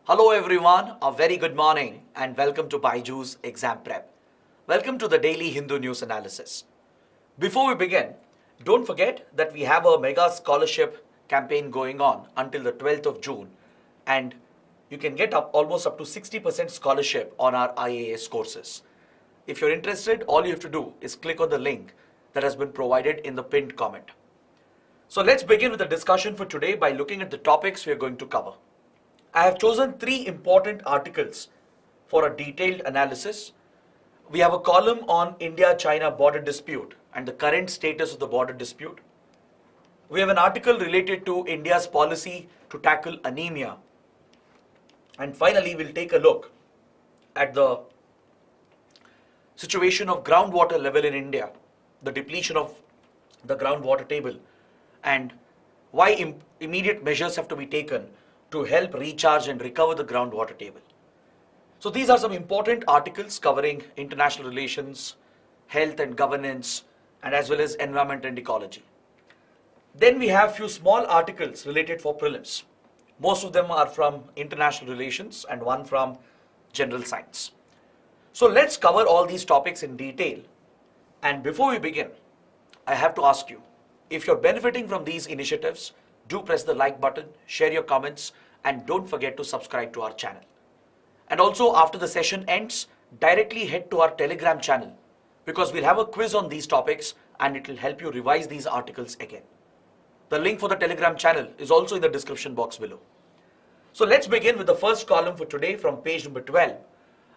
Hello everyone, a very good morning and welcome to BYJU'S Exam Prep. Welcome to the daily Hindu News Analysis. Before we begin, don't forget that we have a mega scholarship campaign going on until the 12th of June and you can get almost up to 60% scholarship on our IAS courses. If you're interested, all you have to do is click on the link that has been provided in the pinned comment. So let's begin with the discussion for today by looking at the topics we are going to cover. I have chosen 3 important articles for a detailed analysis. We have a column on India-China border dispute and the current status of the border dispute. We have an article related to India's policy to tackle anemia. And finally, we'll take a look at the situation of groundwater level in India, the depletion of the groundwater table, and why immediate measures have to be taken to help recharge and recover the groundwater table. So these are some important articles covering international relations, health and governance, and as well as environment and ecology. Then we have few small articles related for prelims. Most of them are from international relations and one from general science. So let's cover all these topics in detail. And before we begin, I have to ask you, if you're benefiting from these initiatives, do press the like button, share your comments, and don't forget to subscribe to our channel. And also after the session ends, directly head to our Telegram channel because we'll have a quiz on these topics and it will help you revise these articles again. The link for the Telegram channel is also in the description box below. So let's begin with the first column for today from page number 12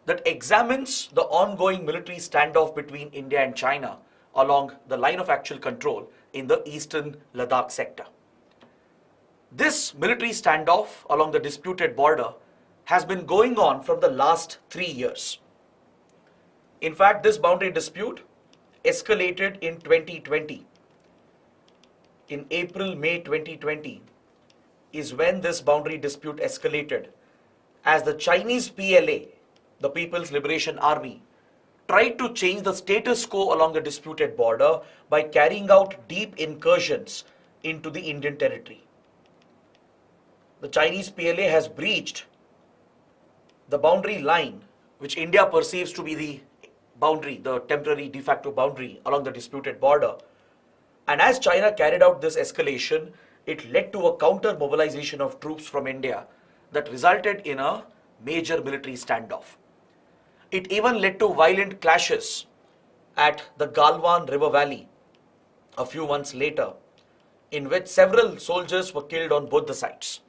that examines the ongoing military standoff between India and China along the line of actual control in the eastern Ladakh sector. This military standoff along the disputed border has been going on from the last 3 years. In fact, this boundary dispute escalated in 2020. In April-May 2020 is when this boundary dispute escalated as the Chinese PLA, the People's Liberation Army, tried to change the status quo along the disputed border by carrying out deep incursions into the Indian territory. The Chinese PLA has breached the boundary line which India perceives to be the boundary, the temporary de facto boundary along the disputed border. And as China carried out this escalation, it led to a counter mobilization of troops from India that resulted in a major military standoff. It even led to violent clashes at the Galwan River Valley a few months later, in which several soldiers were killed on both the sides.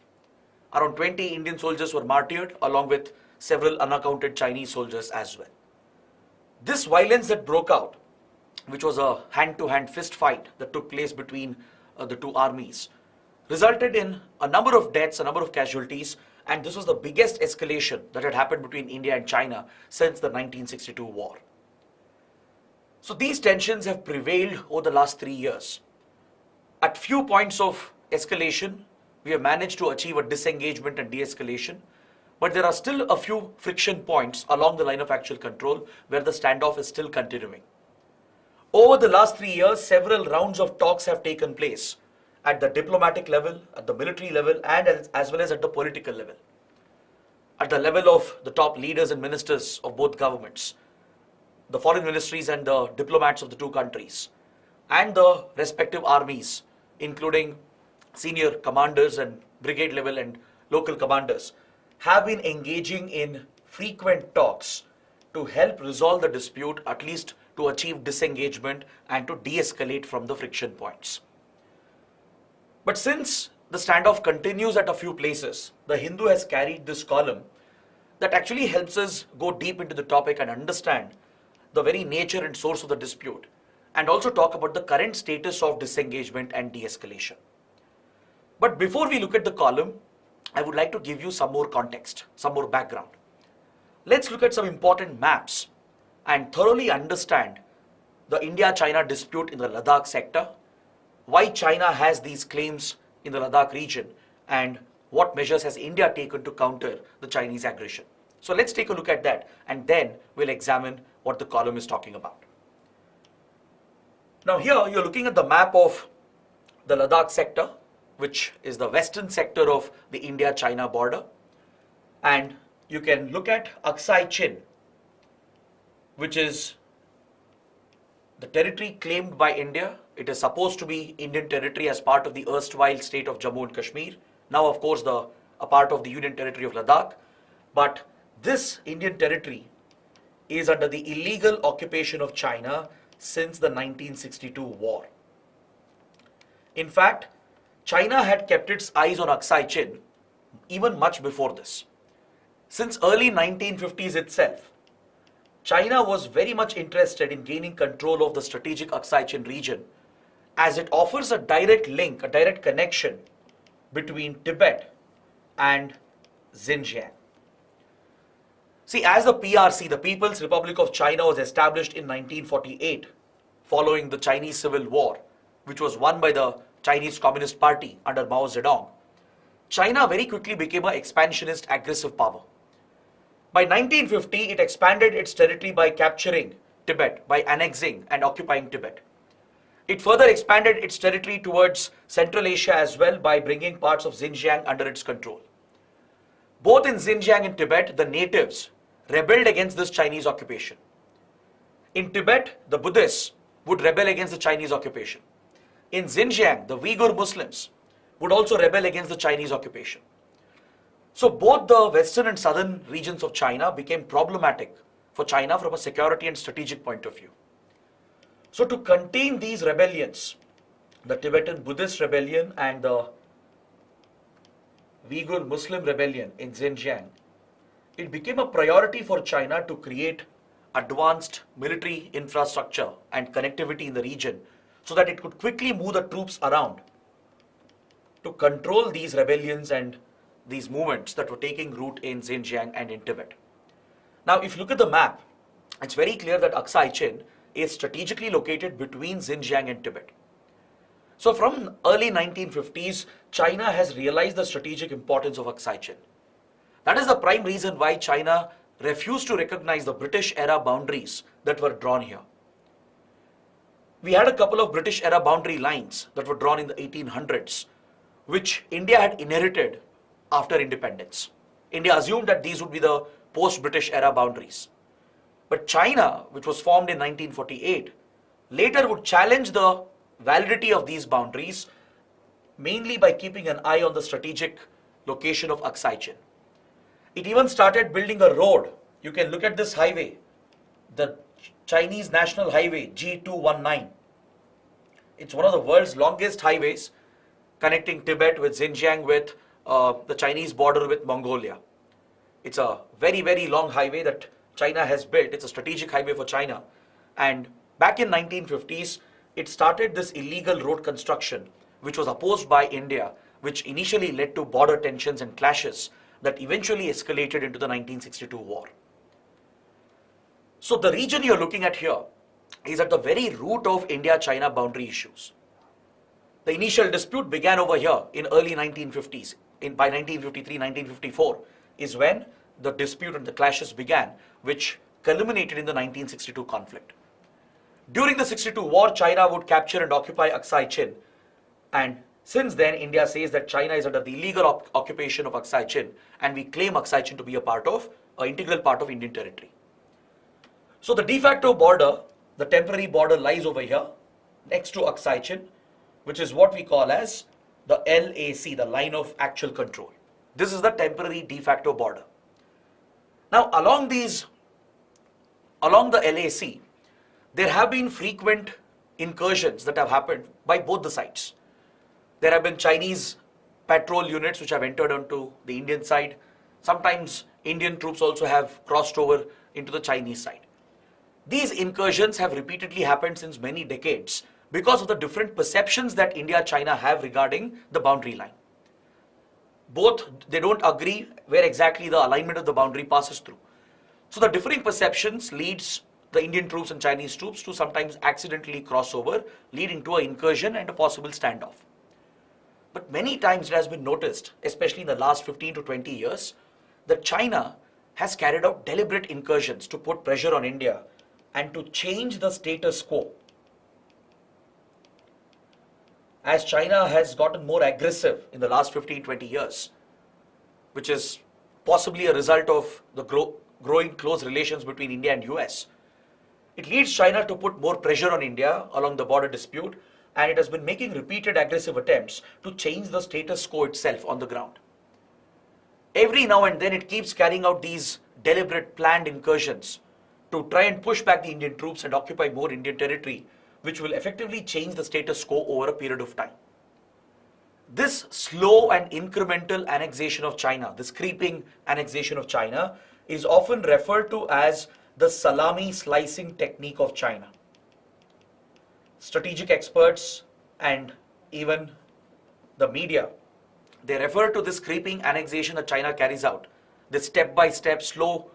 Around 20 Indian soldiers were martyred along with several unaccounted Chinese soldiers as well. This violence that broke out, which was a hand-to-hand fist fight that took place between the two armies, resulted in a number of deaths, a number of casualties, and this was the biggest escalation that had happened between India and China since the 1962 war. So these tensions have prevailed over the last 3 years. At few points of escalation, we have managed to achieve a disengagement and de-escalation, but there are still a few friction points along the line of actual control where the standoff is still continuing. Over the last 3 years, several rounds of talks have taken place at the diplomatic level, at the military level, and as well as at the political level. At the level of the top leaders and ministers of both governments, the foreign ministries and the diplomats of the two countries, and the respective armies, including senior commanders and brigade level and local commanders, have been engaging in frequent talks to help resolve the dispute, at least to achieve disengagement and to de-escalate from the friction points. But since the standoff continues at a few places, the Hindu has carried this column that actually helps us go deep into the topic and understand the very nature and source of the dispute, and also talk about the current status of disengagement and de-escalation. But before we look at the column, I would like to give you some more context, some more background. Let's look at some important maps and thoroughly understand the India-China dispute in the Ladakh sector, why China has these claims in the Ladakh region, and what measures has India taken to counter the Chinese aggression. So let's take a look at that and then we'll examine what the column is talking about. Now here you're looking at the map of the Ladakh sector, which is the western sector of the India-China border. And you can look at Aksai Chin, which is the territory claimed by India. It is supposed to be Indian territory as part of the erstwhile state of Jammu and Kashmir. Now, of course, a part of the Union territory of Ladakh. But this Indian territory is under the illegal occupation of China since the 1962 war. In fact, China had kept its eyes on Aksai Chin even much before this. Since early 1950s itself, China was very much interested in gaining control of the strategic Aksai Chin region, as it offers a direct link, a direct connection between Tibet and Xinjiang. See, as the PRC, the People's Republic of China, was established in 1948 following the Chinese Civil War, which was won by the Chinese Communist Party under Mao Zedong, China very quickly became an expansionist, aggressive power. By 1950, it expanded its territory by capturing Tibet, by annexing and occupying Tibet. It further expanded its territory towards Central Asia as well by bringing parts of Xinjiang under its control. Both in Xinjiang and Tibet, the natives rebelled against this Chinese occupation. In Tibet, the Buddhists would rebel against the Chinese occupation. In Xinjiang, the Uyghur Muslims would also rebel against the Chinese occupation. So both the western and southern regions of China became problematic for China from a security and strategic point of view. So to contain these rebellions, the Tibetan Buddhist rebellion and the Uyghur Muslim rebellion in Xinjiang, it became a priority for China to create advanced military infrastructure and connectivity in the region so that it could quickly move the troops around to control these rebellions and these movements that were taking root in Xinjiang and in Tibet. Now, if you look at the map, it's very clear that Aksai Chin is strategically located between Xinjiang and Tibet. So from early 1950s, China has realized the strategic importance of Aksai Chin. That is the prime reason why China refused to recognize the British era boundaries that were drawn here. We had a couple of British era boundary lines that were drawn in the 1800s, which India had inherited after independence. India assumed that these would be the post-British era boundaries. But China, which was formed in 1948, later would challenge the validity of these boundaries, mainly by keeping an eye on the strategic location of Aksai Chin. It even started building a road. You can look at this highway, the Chinese National Highway G219. It's one of the world's longest highways, connecting Tibet with Xinjiang with the Chinese border with Mongolia. It's a very, very long highway that China has built. It's a strategic highway for China. And back in 1950s, it started this illegal road construction, which was opposed by India, which initially led to border tensions and clashes that eventually escalated into the 1962 war. So the region you're looking at here is at the very root of India-China boundary issues. The initial dispute began over here in early 1950s. By 1953, 1954 is when the dispute and the clashes began, which culminated in the 1962 conflict. During the 62 war, China would capture and occupy Aksai Chin, and since then India says that China is under the illegal occupation of Aksai Chin, and we claim Aksai Chin to be an integral part of Indian territory. So the de facto border, the temporary border, lies over here next to Aksai Chin, which is what we call as the LAC, the line of actual control. This is the temporary de facto border. Now along the LAC, there have been frequent incursions that have happened by both the sides. There have been Chinese patrol units which have entered onto the Indian side. Sometimes Indian troops also have crossed over into the Chinese side. These incursions have repeatedly happened since many decades because of the different perceptions that India-China have regarding the boundary line. Both, they don't agree where exactly the alignment of the boundary passes through. So the differing perceptions leads the Indian troops and Chinese troops to sometimes accidentally cross over, leading to an incursion and a possible standoff. But many times it has been noticed, especially in the last 15 to 20 years, that China has carried out deliberate incursions to put pressure on India and to change the status quo. As China has gotten more aggressive in the last 15-20 years, which is possibly a result of the growing close relations between India and US. It leads China to put more pressure on India along the border dispute, and it has been making repeated aggressive attempts to change the status quo itself on the ground. Every now and then it keeps carrying out these deliberate planned incursions to try and push back the Indian troops and occupy more Indian territory, which will effectively change the status quo over a period of time. This slow and incremental annexation of China, this creeping annexation of China, is often referred to as the salami slicing technique of China. Strategic experts and even the media, they refer to this creeping annexation that China carries out, this step-by-step, slow,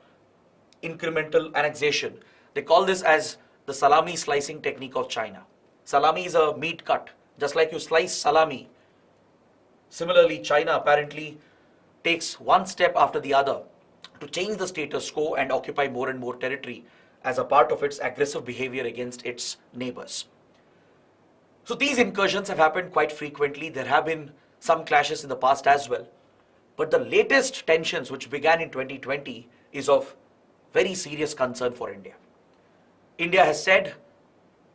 incremental annexation. They call this as the salami slicing technique of China. Salami is a meat cut, just like you slice salami. Similarly, China apparently takes one step after the other to change the status quo and occupy more and more territory as a part of its aggressive behavior against its neighbors. So these incursions have happened quite frequently. There have been some clashes in the past as well. But the latest tensions, which began in 2020, is of very serious concern for India. India has said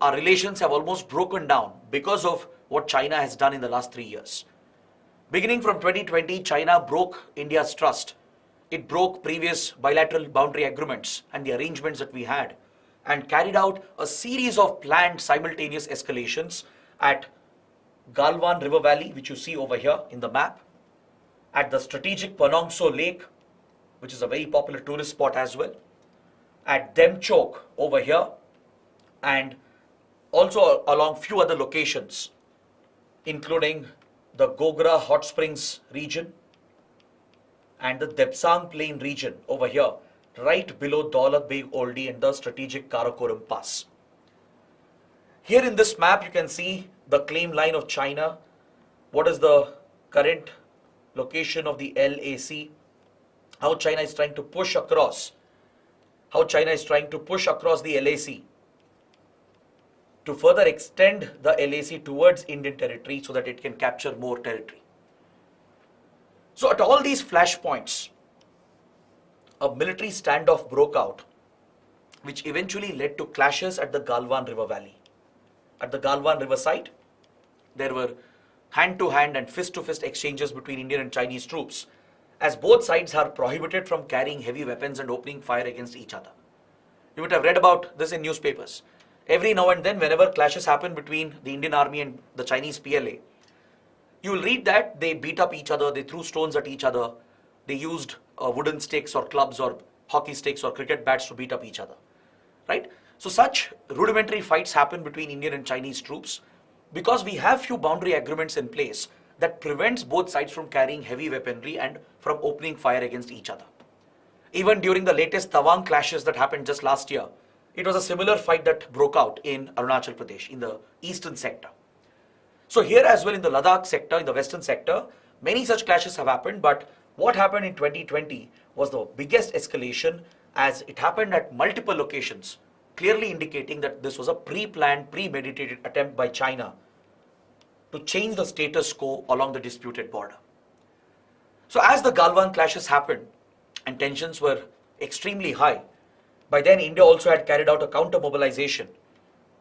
our relations have almost broken down because of what China has done in the last 3 years. Beginning from 2020, China broke India's trust. It broke previous bilateral boundary agreements and the arrangements that we had, and carried out a series of planned simultaneous escalations at Galwan River Valley, which you see over here in the map, at the strategic Panongso Lake, which is a very popular tourist spot as well, at Demchok over here, and also along few other locations, including the Gogra Hot Springs region and the Depsang Plain region over here, right below Daulat Beg Oldie and the strategic Karakoram Pass. Here in this map, you can see the claim line of China. What is the current location of the LAC? How China is trying to push across. How China is trying to push across the LAC to further extend the LAC towards Indian territory so that it can capture more territory. So at all these flashpoints, a military standoff broke out, which eventually led to clashes at the Galwan River Valley. At the Galwan River site, there were hand-to-hand and fist-to-fist exchanges between Indian and Chinese troops, as both sides are prohibited from carrying heavy weapons and opening fire against each other. You would have read about this in newspapers. Every now and then, whenever clashes happen between the Indian Army and the Chinese PLA, you will read that they beat up each other, they threw stones at each other, they used wooden sticks or clubs or hockey sticks or cricket bats to beat up each other, right? So such rudimentary fights happen between Indian and Chinese troops because we have few boundary agreements in place that prevents both sides from carrying heavy weaponry and from opening fire against each other. Even during the latest Tawang clashes that happened just last year, it was a similar fight that broke out in Arunachal Pradesh, in the eastern sector. So here as well in the Ladakh sector, in the western sector, many such clashes have happened, but what happened in 2020 was the biggest escalation, as it happened at multiple locations, clearly indicating that this was a pre-planned, premeditated attempt by China to change the status quo along the disputed border. So as the Galwan clashes happened and tensions were extremely high, by then India also had carried out a counter-mobilization.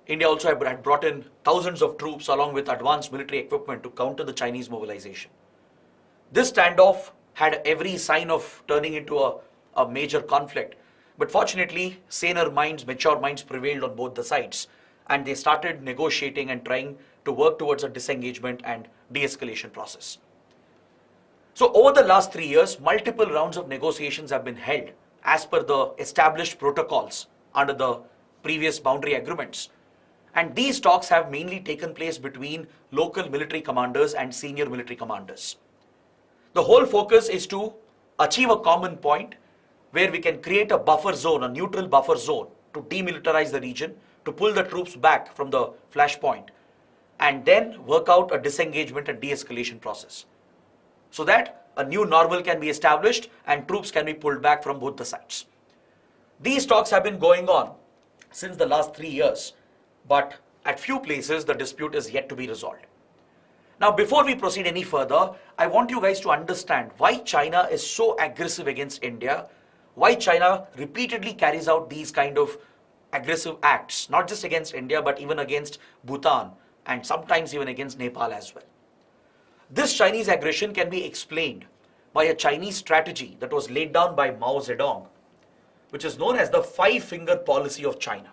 India also had brought in thousands of troops along with advanced military equipment to counter the Chinese mobilization. This standoff had every sign of turning into a major conflict. But fortunately, saner minds, mature minds prevailed on both the sides, and they started negotiating and trying to work towards a disengagement and de-escalation process. So over the last 3 years, multiple rounds of negotiations have been held as per the established protocols under the previous boundary agreements. And these talks have mainly taken place between local military commanders and senior military commanders. The whole focus is to achieve a common point where we can create a buffer zone, a neutral buffer zone, to demilitarize the region, to pull the troops back from the flashpoint, and then work out a disengagement and de-escalation process, so that a new normal can be established and troops can be pulled back from both the sides. These talks have been going on since the last 3 years, but at few places the dispute is yet to be resolved. Now, before we proceed any further, I want you guys to understand why China is so aggressive against India, why China repeatedly carries out these kind of aggressive acts, not just against India, but even against Bhutan and sometimes even against Nepal as well. This Chinese aggression can be explained by a Chinese strategy that was laid down by Mao Zedong, which is known as the five-finger policy of China.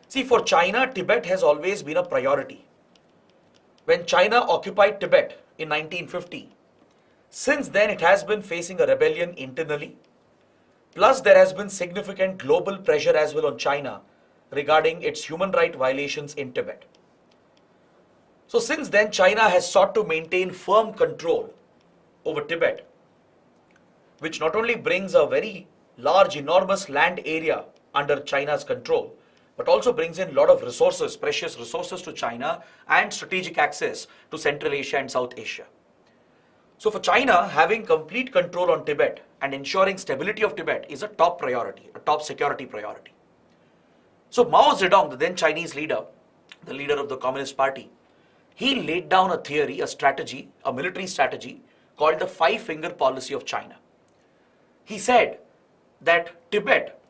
See, for China, Tibet has always been a priority. When China occupied Tibet in 1950, since then it has been facing a rebellion internally, plus there has been significant global pressure as well on China regarding its human rights violations in Tibet. So since then, China has sought to maintain firm control over Tibet, which not only brings a very large, enormous land area under China's control, but also brings in a lot of resources, precious resources to China and strategic access to Central Asia and South Asia. So for China, having complete control on Tibet and ensuring stability of Tibet is a top priority, a top security priority. So Mao Zedong, the then Chinese leader, the leader of the Communist Party, he laid down a theory, a strategy, a military strategy called the five-finger policy of China. He said that Tibet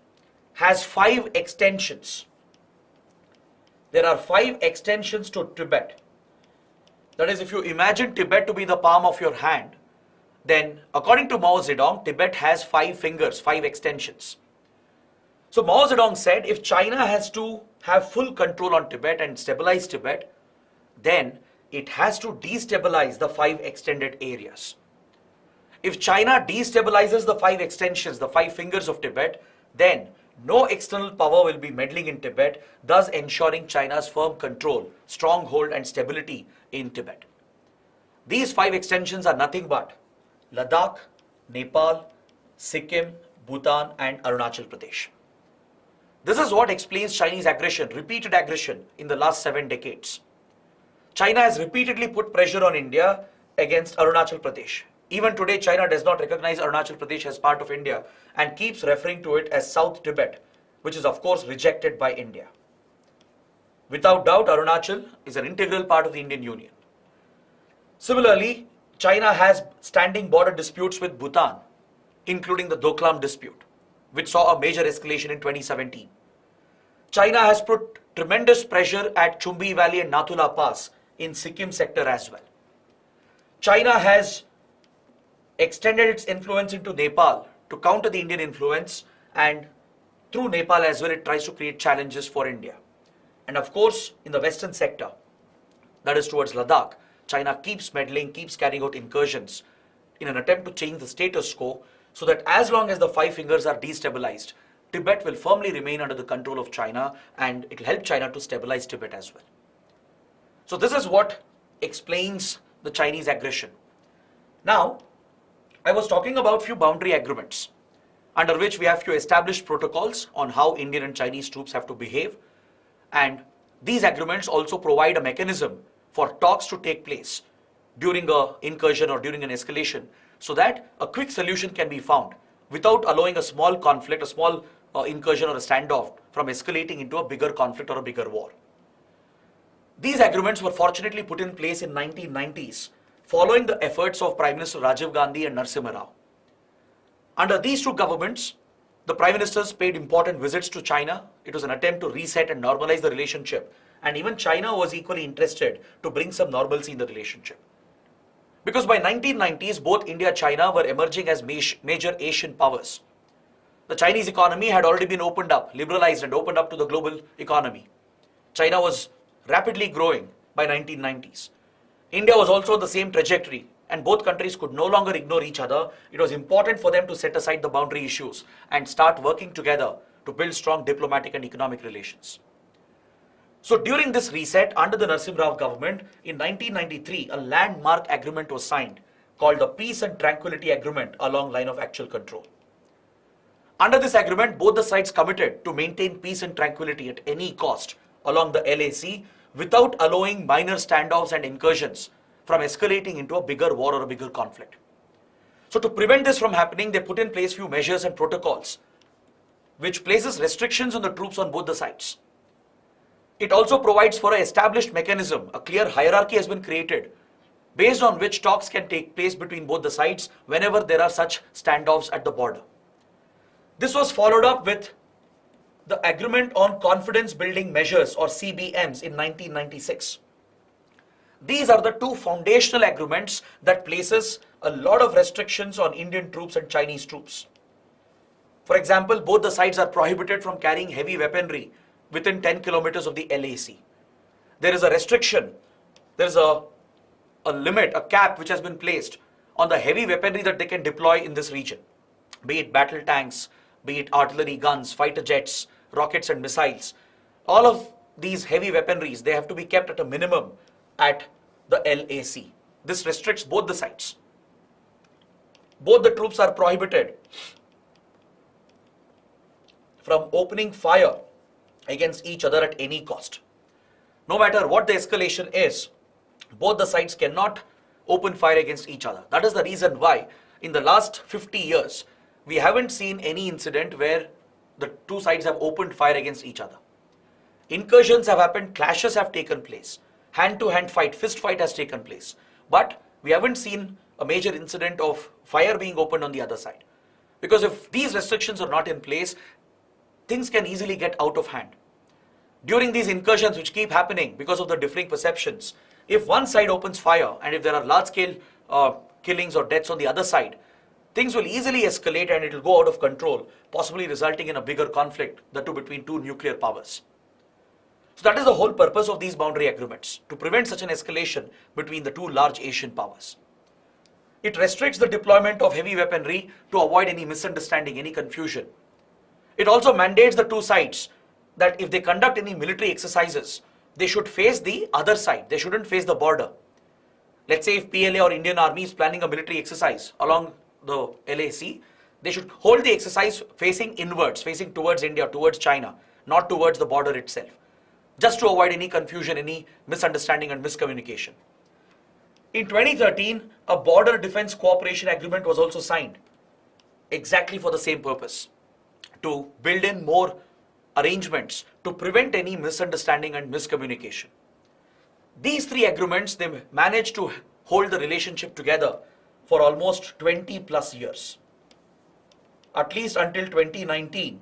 has 5 extensions. There are 5 extensions to Tibet. That is, if you imagine Tibet to be the palm of your hand, then according to Mao Zedong, Tibet has 5 fingers, 5 extensions. So Mao Zedong said if China has to have full control on Tibet and stabilize Tibet, then it has to destabilize the 5 extended areas. If China destabilizes the 5 extensions, the 5 fingers of Tibet, then no external power will be meddling in Tibet, thus ensuring China's firm control, stronghold and stability in Tibet. These 5 extensions are nothing but Ladakh, Nepal, Sikkim, Bhutan and Arunachal Pradesh. This is what explains Chinese aggression, repeated aggression in the last 7 decades. China has repeatedly put pressure on India against Arunachal Pradesh. Even today, China does not recognize Arunachal Pradesh as part of India and keeps referring to it as South Tibet, which is of course rejected by India. Without doubt, Arunachal is an integral part of the Indian Union. Similarly, China has standing border disputes with Bhutan, including the Doklam dispute, which saw a major escalation in 2017. China has put tremendous pressure at Chumbi Valley and Nathula Pass in Sikkim sector as well. China has extended its influence into Nepal to counter the Indian influence, and through Nepal as well it tries to create challenges for India. And of course, in the western sector, that is towards Ladakh, China keeps meddling, keeps carrying out incursions in an attempt to change the status quo so that as long as the 5 fingers are destabilized, Tibet will firmly remain under the control of China and it will help China to stabilize Tibet as well. So this is what explains the Chinese aggression. Now, I was talking about few boundary agreements under which we have few established protocols on how Indian and Chinese troops have to behave, and these agreements also provide a mechanism for talks to take place during an incursion or during an escalation so that a quick solution can be found without allowing a small conflict, a small incursion or a standoff from escalating into a bigger conflict or a bigger war. These agreements were fortunately put in place in 1990s following the efforts of Prime Minister Rajiv Gandhi and Narasimha Rao. Under these two governments, the Prime Ministers paid important visits to China. It was an attempt to reset and normalize the relationship, and even China was equally interested to bring some normalcy in the relationship. Because by 1990s, both India and China were emerging as major Asian powers. The Chinese economy had already been opened up, liberalized and opened up to the global economy. China was rapidly growing by 1990s. India was also on the same trajectory, and both countries could no longer ignore each other. It was important for them to set aside the boundary issues and start working together to build strong diplomatic and economic relations. So during this reset under the Narasimha Rao government, in 1993, a landmark agreement was signed called the Peace and Tranquility Agreement along line of actual control. Under this agreement, both the sides committed to maintain peace and tranquility at any cost along the LAC without allowing minor standoffs and incursions from escalating into a bigger war or a bigger conflict. So to prevent this from happening, they put in place few measures and protocols which places restrictions on the troops on both the sides. It also provides for an established mechanism. A clear hierarchy has been created based on which talks can take place between both the sides whenever there are such standoffs at the border. This was followed up with the Agreement on Confidence Building Measures, or CBMs, in 1996. These are the two foundational agreements that places a lot of restrictions on Indian troops and Chinese troops. For example, both the sides are prohibited from carrying heavy weaponry within 10 kilometers of the LAC. There is a restriction, there is a limit, a cap which has been placed on the heavy weaponry that they can deploy in this region, be it battle tanks, be it artillery guns, fighter jets, rockets and missiles. All of these heavy weaponries, they have to be kept at a minimum at the LAC. This restricts both the sides. Both the troops are prohibited from opening fire against each other at any cost. No matter what the escalation is, both the sides cannot open fire against each other. That is the reason why in the last 50 years, we haven't seen any incident where the two sides have opened fire against each other. Incursions have happened, clashes have taken place, hand-to-hand fight, fist fight has taken place. But we haven't seen a major incident of fire being opened on the other side. Because if these restrictions are not in place, things can easily get out of hand. During these incursions which keep happening because of the differing perceptions, if one side opens fire and if there are large-scale killings or deaths on the other side, things will easily escalate and it will go out of control, possibly resulting in a bigger conflict, the two between two nuclear powers. So that is the whole purpose of these boundary agreements, to prevent such an escalation between the two large Asian powers. It restricts the deployment of heavy weaponry to avoid any misunderstanding, any confusion. It also mandates the two sides that if they conduct any military exercises, they should face the other side. They shouldn't face the border. Let's say if PLA or Indian Army is planning a military exercise along the LAC, they should hold the exercise facing inwards, facing towards India, towards China, not towards the border itself, just to avoid any confusion, any misunderstanding and miscommunication. In 2013, a border defense cooperation agreement was also signed, exactly for the same purpose, to build in more arrangements to prevent any misunderstanding and miscommunication. These three agreements, they managed to hold the relationship together for almost 20 plus years. At least until 2019,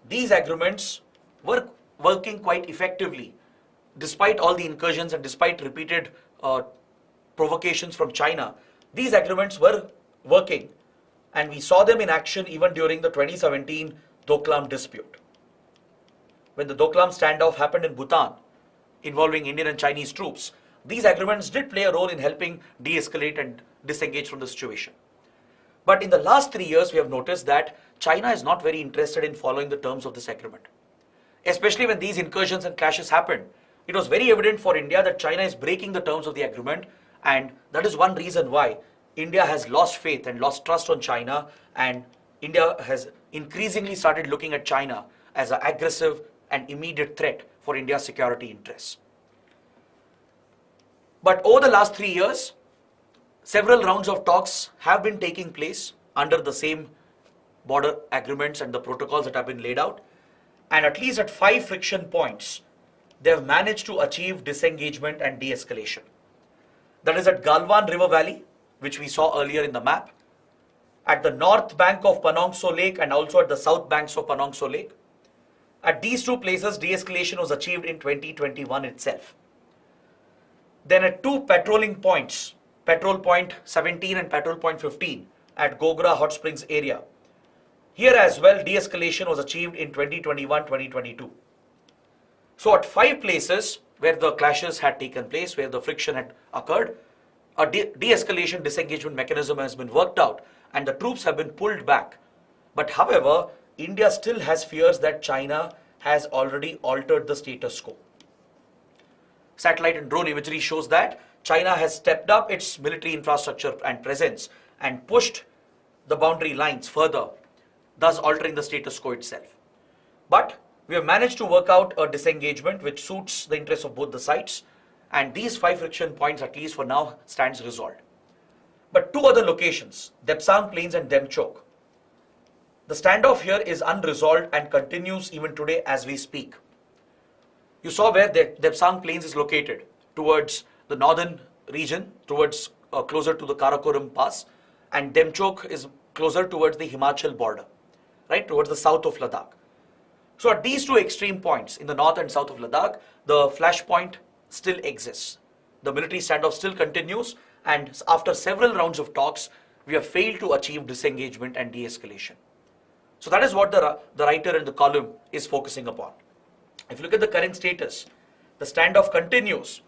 these agreements were working quite effectively, despite all the incursions and despite repeated provocations from China. These agreements were working, and we saw them in action even during the 2017 Doklam dispute. When the Doklam standoff happened in Bhutan, involving Indian and Chinese troops, these agreements did play a role in helping de-escalate and disengage from the situation. But in the last 3 years, we have noticed that China is not very interested in following the terms of this agreement. Especially when these incursions and clashes happened, it was very evident for India that China is breaking the terms of the agreement, and that is one reason why India has lost faith and lost trust on China, and India has increasingly started looking at China as an aggressive and immediate threat for India's security interests. But over the last 3 years, several rounds of talks have been taking place under the same border agreements and the protocols that have been laid out, and at least at 5 friction points, they have managed to achieve disengagement and de-escalation. That is at Galwan River Valley, which we saw earlier in the map, at the north bank of Panong So Lake and also at the south banks of Panong So Lake. At these two places, de-escalation was achieved in 2021 itself. Then at 2 patrolling points, Patrol Point 17 and Patrol Point 15 at Gogra Hot Springs area, here as well de-escalation was achieved in 2021-2022. So at 5 places where the clashes had taken place, where the friction had occurred, a de-escalation disengagement mechanism has been worked out and the troops have been pulled back. But however, India still has fears that China has already altered the status quo. Satellite and drone imagery shows that China has stepped up its military infrastructure and presence and pushed the boundary lines further, thus altering the status quo itself. But we have managed to work out a disengagement which suits the interests of both the sides, and these 5 friction points, at least for now, stands resolved. But 2 other locations, Depsang Plains and Demchok, the standoff here is unresolved and continues even today as we speak. You saw where the Depsang Plains is located towards the northern region, towards closer to the Karakoram Pass, and Demchok is closer towards the Himachal border, right, towards the south of Ladakh. So at these two extreme points in the north and south of Ladakh, the flashpoint still exists. The military standoff still continues, and after several rounds of talks, we have failed to achieve disengagement and de-escalation. So that is what the writer in the column is focusing upon. If you look at the current status, the standoff continues,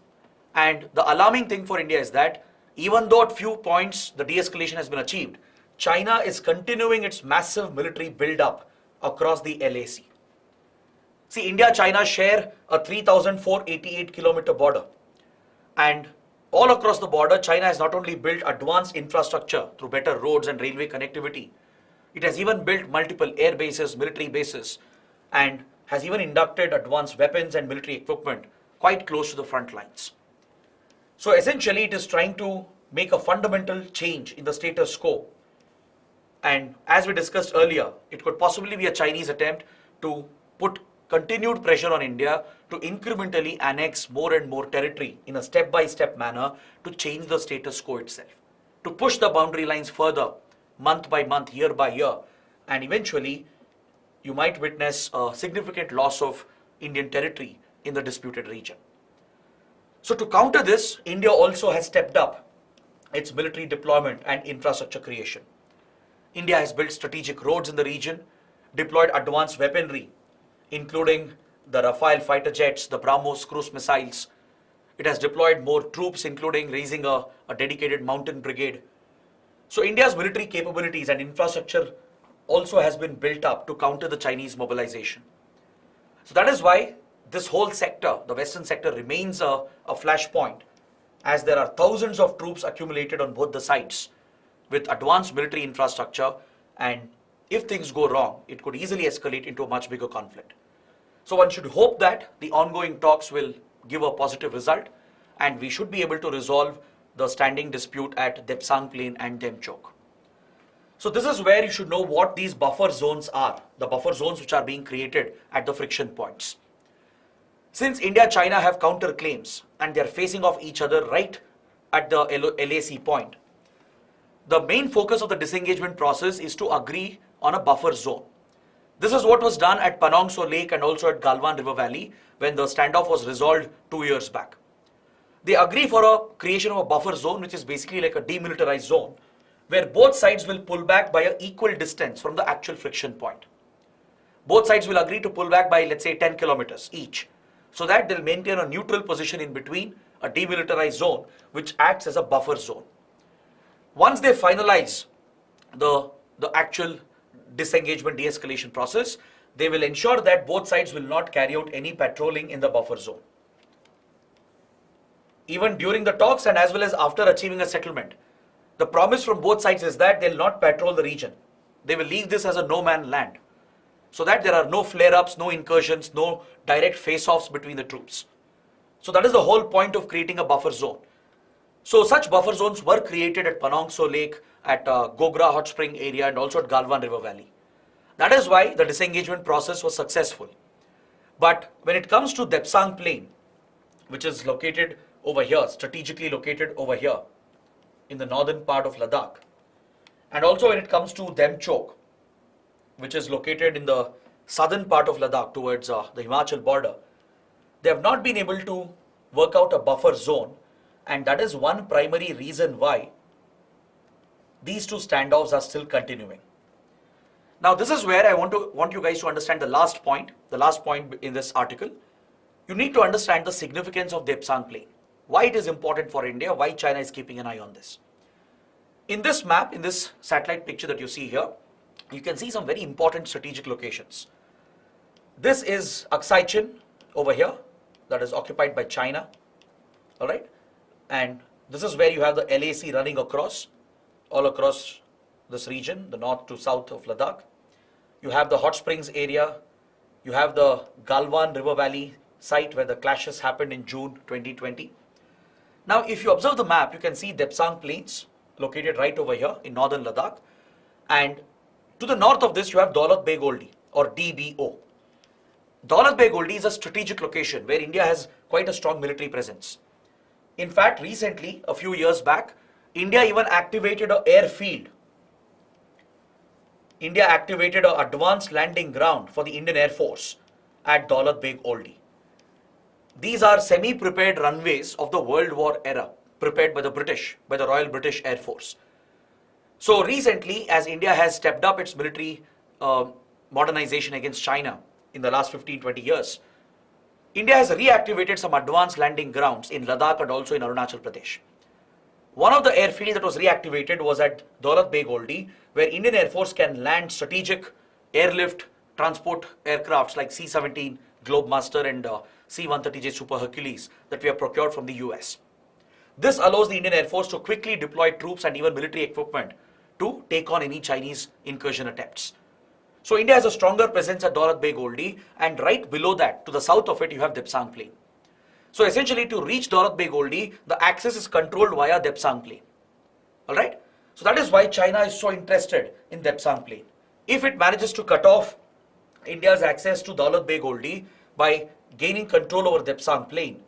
and the alarming thing for India is that even though at few points the de-escalation has been achieved, China is continuing its massive military build-up across the LAC. See, India-China share a 3,488 kilometer border, and all across the border, China has not only built advanced infrastructure through better roads and railway connectivity, it has even built multiple air bases, military bases, and has even inducted advanced weapons and military equipment quite close to the front lines. So essentially, it is trying to make a fundamental change in the status quo. And as we discussed earlier, it could possibly be a Chinese attempt to put continued pressure on India to incrementally annex more and more territory in a step-by-step manner to change the status quo itself, to push the boundary lines further, month by month, year by year, and eventually you might witness a significant loss of Indian territory in the disputed region. So to counter this, India also has stepped up its military deployment and infrastructure creation. India has built strategic roads in the region, deployed advanced weaponry, including the Rafale fighter jets, the BrahMos cruise missiles. It has deployed more troops, including raising a dedicated mountain brigade. So India's military capabilities and infrastructure also has been built up to counter the Chinese mobilization. So that is why this whole sector, the western sector, remains a flashpoint, as there are thousands of troops accumulated on both the sides with advanced military infrastructure, and if things go wrong, it could easily escalate into a much bigger conflict. So one should hope that the ongoing talks will give a positive result, and we should be able to resolve the standing dispute at Depsang Plain and Demchok. So this is where you should know what these buffer zones are, the buffer zones which are being created at the friction points. Since India-China have counterclaims and they are facing off each other right at the LAC point, the main focus of the disengagement process is to agree on a buffer zone. This is what was done at Panongso Lake and also at Galwan River Valley when the standoff was resolved 2 years back. They agree for a creation of a buffer zone, which is basically like a demilitarized zone, where both sides will pull back by an equal distance from the actual friction point. Both sides will agree to pull back by, let's say, 10 kilometers each, so that they'll maintain a neutral position in between, a demilitarized zone, which acts as a buffer zone. Once they finalize the actual disengagement de-escalation process, they will ensure that both sides will not carry out any patrolling in the buffer zone. Even during the talks and as well as after achieving a settlement, the promise from both sides is that they'll not patrol the region. They will leave this as a no-man land, so that there are no flare-ups, no incursions, no direct face-offs between the troops. So that is the whole point of creating a buffer zone. So such buffer zones were created at Panongso Lake, at Gogra Hot Spring area, and also at Galwan River Valley. That is why the disengagement process was successful. But when it comes to Depsang Plain, which is located over here, strategically located over here in the northern part of Ladakh, and also when it comes to Demchok, which is located in the southern part of Ladakh towards the Himachal border, they have not been able to work out a buffer zone, and that is one primary reason why these two standoffs are still continuing. Now this is where I want you guys to understand the last point in this article. You need to understand the significance of Depsang Plain, why it is important for India, why China is keeping an eye on this. In this map, in this satellite picture that you see here, you can see some very important strategic locations. This is Aksai over here, that is occupied by China, all right? And this is where you have the LAC running across, all across this region, the north to south of Ladakh. You have the hot springs area. You have the Galwan River Valley site where the clashes happened in June 2020. Now, if you observe the map, you can see Depsang Plains located right over here in northern Ladakh. And to the north of this, you have Daulat Beg Oldi, or DBO. Daulat Beg Oldi is a strategic location where India has quite a strong military presence. In fact, recently, a few years back, India even activated an airfield. India activated an advanced landing ground for the Indian Air Force at Daulat Beg Oldi. These are semi-prepared runways of the World War era, prepared by the British, by the Royal British Air Force. So recently, as India has stepped up its military modernization against China in the last 15-20 years, India has reactivated some advanced landing grounds in Ladakh and also in Arunachal Pradesh. One of the airfields that was reactivated was at Daulat Beg Oldi, where Indian Air Force can land strategic airlift transport aircrafts like C-17 Globemaster and C-130J Super Hercules that we have procured from the US. This allows the Indian Air Force to quickly deploy troops and even military equipment to take on any Chinese incursion attempts. So India has a stronger presence at Daulat Beg Oldi, and right below that, to the south of it, you have Depsang Plain. So essentially, to reach Daulat Beg Oldi, the access is controlled via Depsang Plain. Alright? So that is why China is so interested in Depsang Plain. If it manages to cut off India's access to Daulat Beg Oldi by gaining control over Depsang Plain,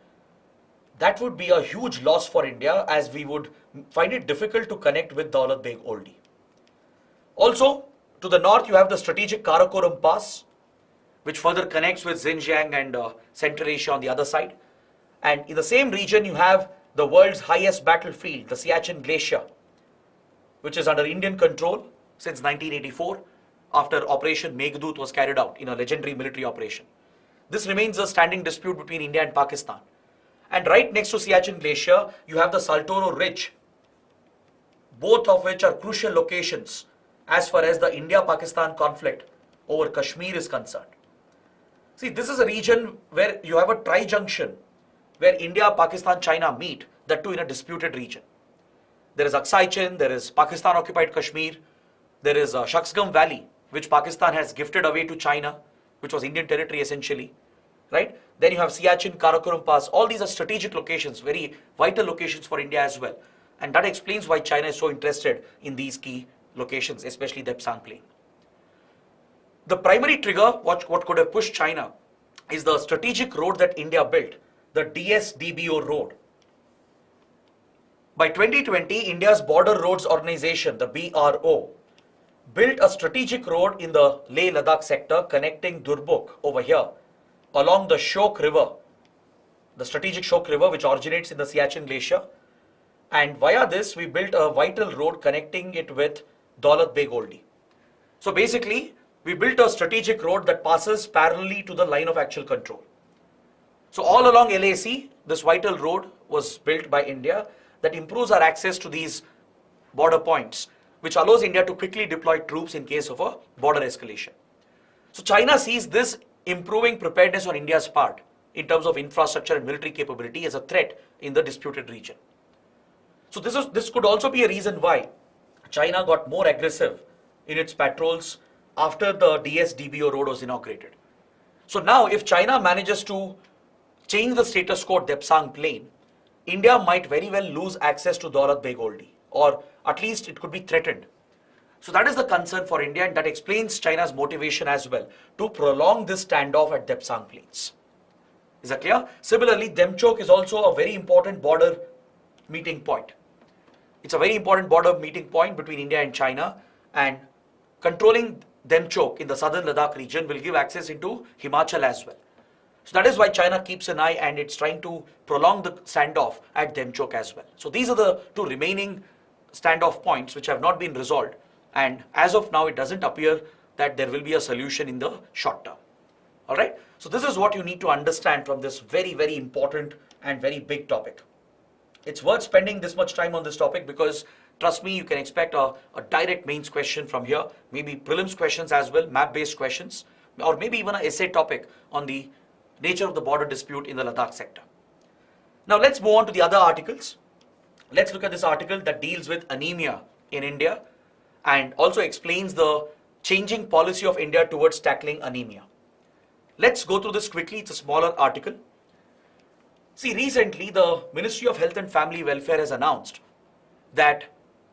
that would be a huge loss for India, as we would find it difficult to connect with Daulat Beg Oldi. Also, to the north, you have the strategic Karakoram Pass, which further connects with Xinjiang and Central Asia on the other side. And in the same region, you have the world's highest battlefield, the Siachen Glacier, which is under Indian control since 1984, after Operation Meghdoot was carried out in a legendary military operation. This remains a standing dispute between India and Pakistan. And right next to Siachen Glacier, you have the Saltoro Ridge, both of which are crucial locations as far as the India-Pakistan conflict over Kashmir is concerned. See, this is a region where you have a tri-junction where India, Pakistan, China meet, that too in a disputed region. There is Aksai Chin, there is Pakistan-occupied Kashmir, there is Shaksgam Valley, which Pakistan has gifted away to China, which was Indian territory essentially, right? Then you have Siachen, Karakoram Pass. All these are strategic locations, very vital locations for India as well. And that explains why China is so interested in these key locations, especially Depsang Plain. The primary trigger, what could have pushed China, is the strategic road that India built, the DSDBO road. By 2020, India's Border Roads Organization, the BRO, built a strategic road in the Leh-Ladakh sector connecting Durbuk over here along the Shok River, the strategic Shok River, which originates in the Siachen Glacier. And via this, we built a vital road connecting it with Daulat Beg Oldi. So basically, we built a strategic road that passes parallelly to the line of actual control. So all along LAC, this vital road was built by India that improves our access to these border points, which allows India to quickly deploy troops in case of a border escalation. So China sees this improving preparedness on India's part in terms of infrastructure and military capability as a threat in the disputed region. So this could also be a reason why China got more aggressive in its patrols after the DSDBO road was inaugurated. So now if China manages to change the status quo at Depsang Plain, India might very well lose access to Daulat Beg Oldi, or at least it could be threatened. So that is the concern for India, and that explains China's motivation as well to prolong this standoff at Depsang Plains. Is that clear? Similarly, Demchok is also a very important border meeting point. It's a very important border meeting point between India and China, and controlling Demchok in the southern Ladakh region will give access into Himachal as well. So that is why China keeps an eye, and it's trying to prolong the standoff at Demchok as well. So these are the two remaining standoff points which have not been resolved, and as of now it doesn't appear that there will be a solution in the short term. Alright, so this is what you need to understand from this very, very important and very big topic. It's worth spending this much time on this topic because, trust me, you can expect a direct mains question from here, maybe prelims questions as well, map-based questions, or maybe even an essay topic on the nature of the border dispute in the Ladakh sector. Now let's move on to the other articles. Let's look at this article that deals with anemia in India and also explains the changing policy of India towards tackling anemia. Let's go through this quickly. It's a smaller article. See, recently the Ministry of Health and Family Welfare has announced that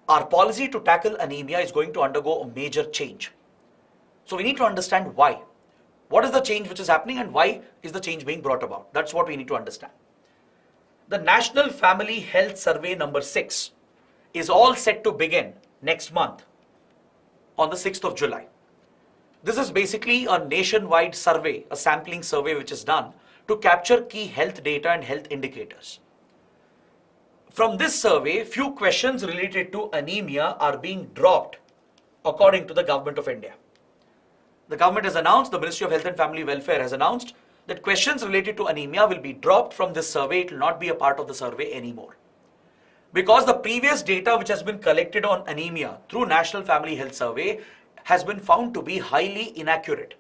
our policy to tackle anemia is going to undergo a major change. So we need to understand why. What is the change which is happening and why is the change being brought about? That's what we need to understand. The National Family Health Survey number 6 is all set to begin next month on the 6th of July. This is basically a nationwide survey, a sampling survey which is done to capture key health data and health indicators. From this survey, few questions related to anemia are being dropped according to the Government of India. The government has announced, the Ministry of Health and Family Welfare has announced that questions related to anemia will be dropped from this survey. It will not be a part of the survey anymore. Because the previous data which has been collected on anemia through National Family Health Survey has been found to be highly inaccurate.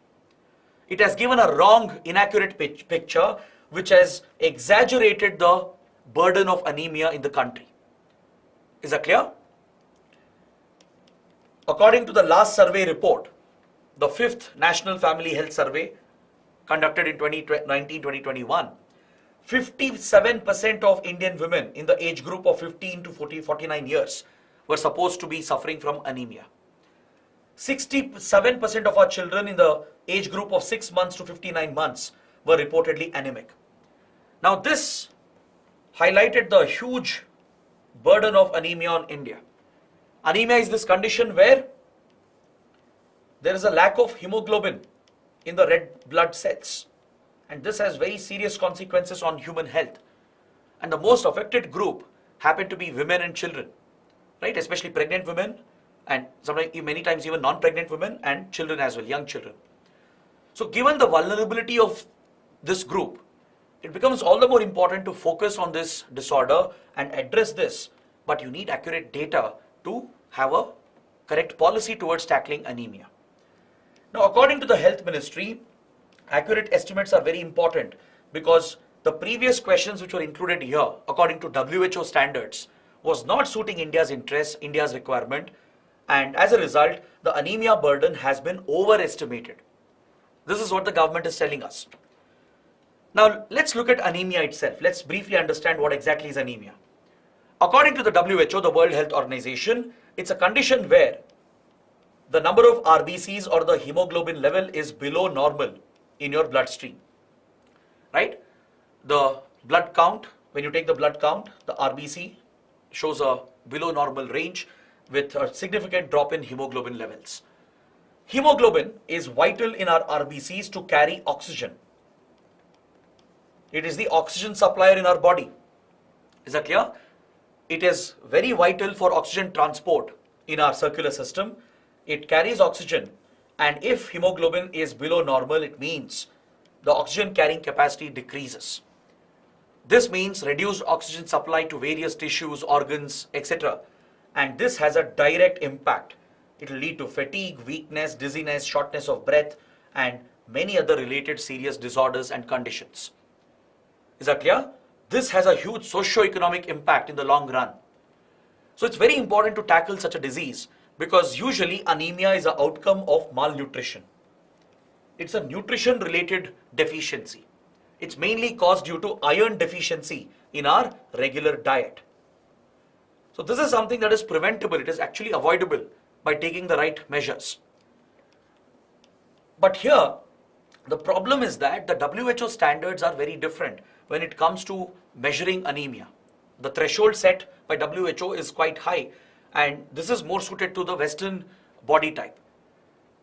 It has given a wrong, inaccurate picture which has exaggerated the burden of anemia in the country. Is that clear? According to the last survey report, the 5th National Family Health Survey conducted in 2019-2021, 57% of Indian women in the age group of 15 to 49 years were supposed to be suffering from anemia. 67% of our children in the age group of 6 months to 59 months were reportedly anemic. Now this highlighted the huge burden of anemia on India. Anemia is this condition where there is a lack of hemoglobin in the red blood cells, and this has very serious consequences on human health. And the most affected group happen to be women and children, right? Especially pregnant women and sometimes many times even non-pregnant women and children as well, young children. So given the vulnerability of this group, it becomes all the more important to focus on this disorder and address this, but you need accurate data to have a correct policy towards tackling anemia. Now, according to the Health Ministry, accurate estimates are very important because the previous questions which were included here, according to WHO standards, was not suiting India's interests, India's requirement, and as a result, the anemia burden has been overestimated. This is what the government is telling us. Now, let's look at anemia itself. Let's briefly understand what exactly is anemia. According to the WHO, the World Health Organization, it's a condition where the number of RBCs or the hemoglobin level is below normal in your bloodstream, right? The blood count, when you take the blood count, the RBC shows a below normal range with a significant drop in hemoglobin levels. Hemoglobin is vital in our RBCs to carry oxygen. It is the oxygen supplier in our body. Is that clear? It is very vital for oxygen transport in our circular system. It carries oxygen, and if hemoglobin is below normal, it means the oxygen carrying capacity decreases. This means reduced oxygen supply to various tissues, organs, etc. And this has a direct impact. It will lead to fatigue, weakness, dizziness, shortness of breath, and many other related serious disorders and conditions. Is that clear? This has a huge socio-economic impact in the long run. So it's very important to tackle such a disease because usually anemia is an outcome of malnutrition. It's a nutrition related deficiency. It's mainly caused due to iron deficiency in our regular diet. So this is something that is preventable. It is actually avoidable by taking the right measures. But here, the problem is that the WHO standards are very different when it comes to measuring anemia. The threshold set by WHO is quite high, and this is more suited to the Western body type.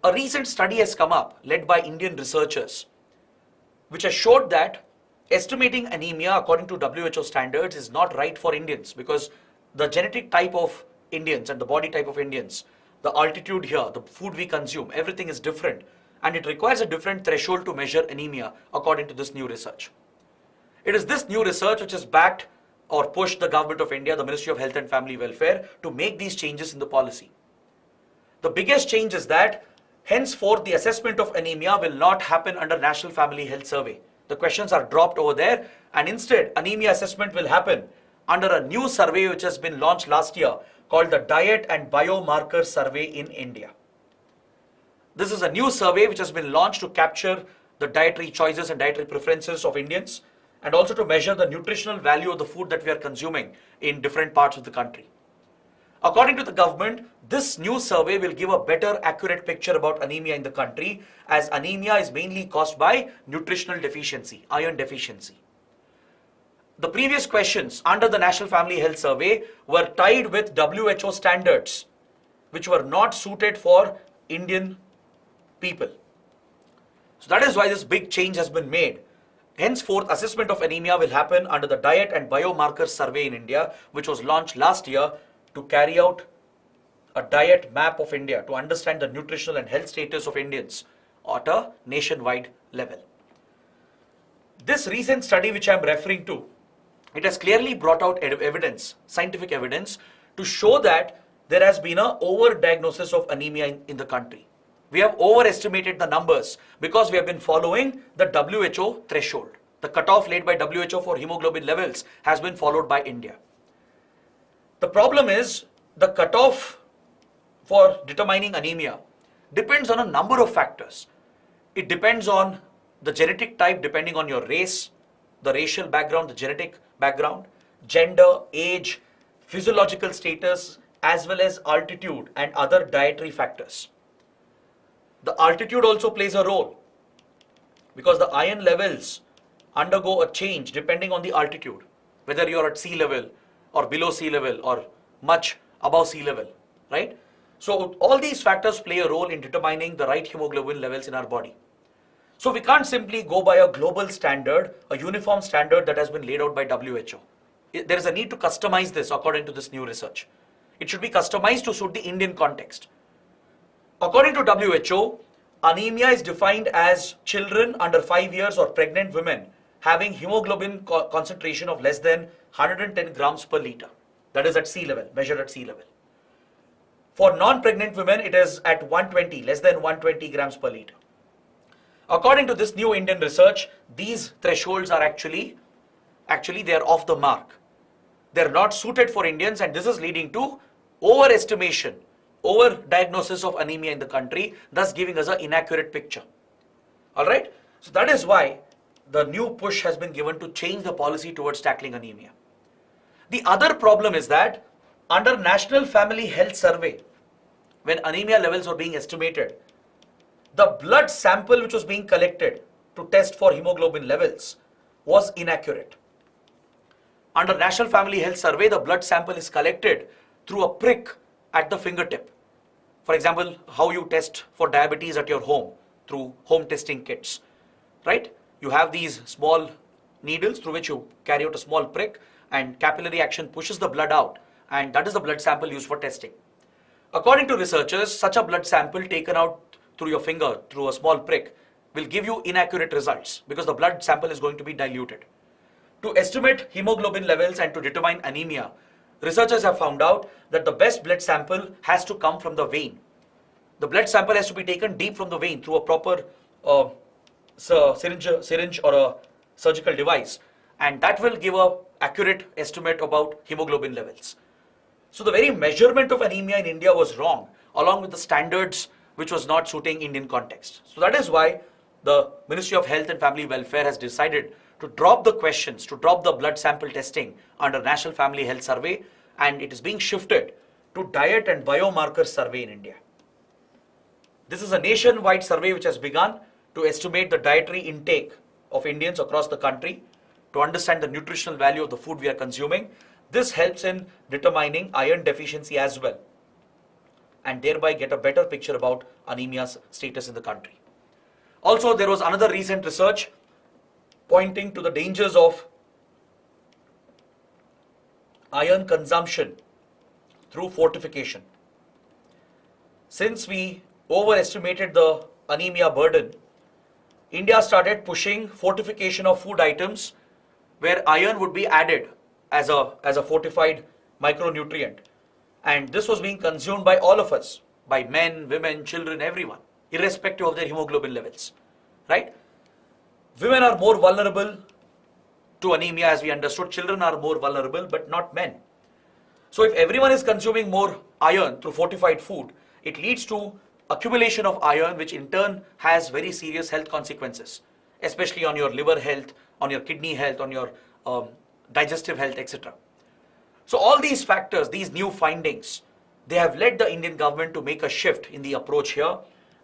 A recent study has come up, led by Indian researchers, which has showed that estimating anemia according to WHO standards is not right for Indians because the genetic type of Indians and the body type of Indians, the altitude here, the food we consume, everything is different, and it requires a different threshold to measure anemia according to this new research. It is this new research which has backed or pushed the Government of India, the Ministry of Health and Family Welfare, to make these changes in the policy. The biggest change is that henceforth the assessment of anemia will not happen under National Family Health Survey. The questions are dropped over there, and instead anemia assessment will happen under a new survey which has been launched last year called the Diet and Biomarker Survey in India. This is a new survey which has been launched to capture the dietary choices and dietary preferences of Indians, and also to measure the nutritional value of the food that we are consuming in different parts of the country. According to the government, this new survey will give a better accurate picture about anemia in the country, as anemia is mainly caused by nutritional deficiency, iron deficiency. The previous questions under the National Family Health Survey were tied with WHO standards, which were not suited for Indian people. So that is why this big change has been made. Henceforth, assessment of anemia will happen under the Diet and Biomarkers Survey in India, which was launched last year to carry out a diet map of India to understand the nutritional and health status of Indians at a nationwide level. This recent study which I am referring to, it has clearly brought out evidence, scientific evidence, to show that there has been an overdiagnosis of anemia in the country. We have overestimated the numbers because we have been following the WHO threshold. The cutoff laid by WHO for hemoglobin levels has been followed by India. The problem is the cutoff for determining anemia depends on a number of factors. It depends on the genetic type, depending on your race, the racial background, the genetic background, gender, age, physiological status, as well as altitude and other dietary factors. The altitude also plays a role because the iron levels undergo a change depending on the altitude, whether you are at sea level or below sea level or much above sea level, right? So all these factors play a role in determining the right hemoglobin levels in our body. So we can't simply go by a global standard, a uniform standard that has been laid out by WHO. There is a need to customize this according to this new research. It should be customized to suit the Indian context. According to WHO, anemia is defined as children under 5 years or pregnant women having hemoglobin concentration of less than 110 grams per liter. That is at sea level, measured at sea level. For non-pregnant women, it is at 120, less than 120 grams per liter. According to this new Indian research, these thresholds are actually they are off the mark. They are not suited for Indians, and this is leading to overestimation, over-diagnosis of anemia in the country, thus giving us an inaccurate picture. Alright? So that is why the new push has been given to change the policy towards tackling anemia. The other problem is that under National Family Health Survey, when anemia levels were being estimated, the blood sample which was being collected to test for hemoglobin levels was inaccurate. Under National Family Health Survey, the blood sample is collected through a prick at the fingertip. For example, how you test for diabetes at your home through home testing kits, right? You have these small needles through which you carry out a small prick, and capillary action pushes the blood out, and that is the blood sample used for testing. According to researchers, such a blood sample taken out through your finger, through a small prick, will give you inaccurate results because the blood sample is going to be diluted. To estimate hemoglobin levels and to determine anemia, researchers have found out that the best blood sample has to come from the vein. The blood sample has to be taken deep from the vein through a proper syringe or a surgical device, and that will give an accurate estimate about hemoglobin levels. So the very measurement of anemia in India was wrong, along with the standards which was not suiting Indian context. So that is why the Ministry of Health and Family Welfare has decided to drop the questions, to drop the blood sample testing under National Family Health Survey, and it is being shifted to Diet and Biomarkers Survey in India. This is a nationwide survey which has begun to estimate the dietary intake of Indians across the country, to understand the nutritional value of the food we are consuming. This helps in determining iron deficiency as well, and thereby get a better picture about anemia's status in the country. Also, there was another recent research pointing to the dangers of iron consumption through fortification. Since we overestimated the anemia burden, India started pushing fortification of food items where iron would be added as a fortified micronutrient. And this was being consumed by all of us, by men, women, children, everyone, irrespective of their hemoglobin levels, right? Women are more vulnerable to anemia, as we understood. Children are more vulnerable, but not men. So if everyone is consuming more iron through fortified food, it leads to accumulation of iron, which in turn has very serious health consequences, especially on your liver health, on your kidney health, on your digestive health, etc. So all these factors, these new findings, they have led the Indian government to make a shift in the approach here,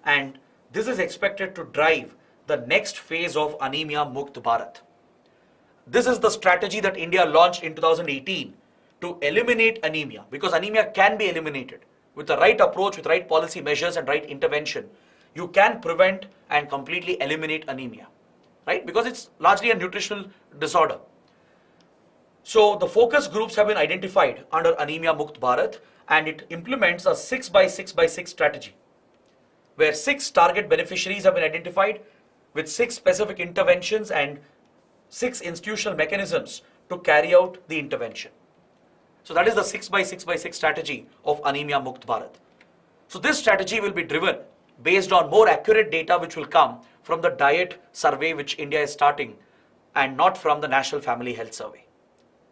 and this is expected to drive the next phase of Anemia Mukt Bharat. This is the strategy that India launched in 2018 to eliminate anemia, because anemia can be eliminated. With the right approach, with right policy measures and right intervention, you can prevent and completely eliminate anemia, right? Because it's largely a nutritional disorder. So the focus groups have been identified under Anemia Mukt Bharat, and it implements a 6x6x6 strategy, where 6 target beneficiaries have been identified with 6 specific interventions and 6 institutional mechanisms to carry out the intervention. So that is the 6x6x6 strategy of Anemia Mukt Bharat. So this strategy will be driven based on more accurate data which will come from the diet survey which India is starting, and not from the National Family Health Survey.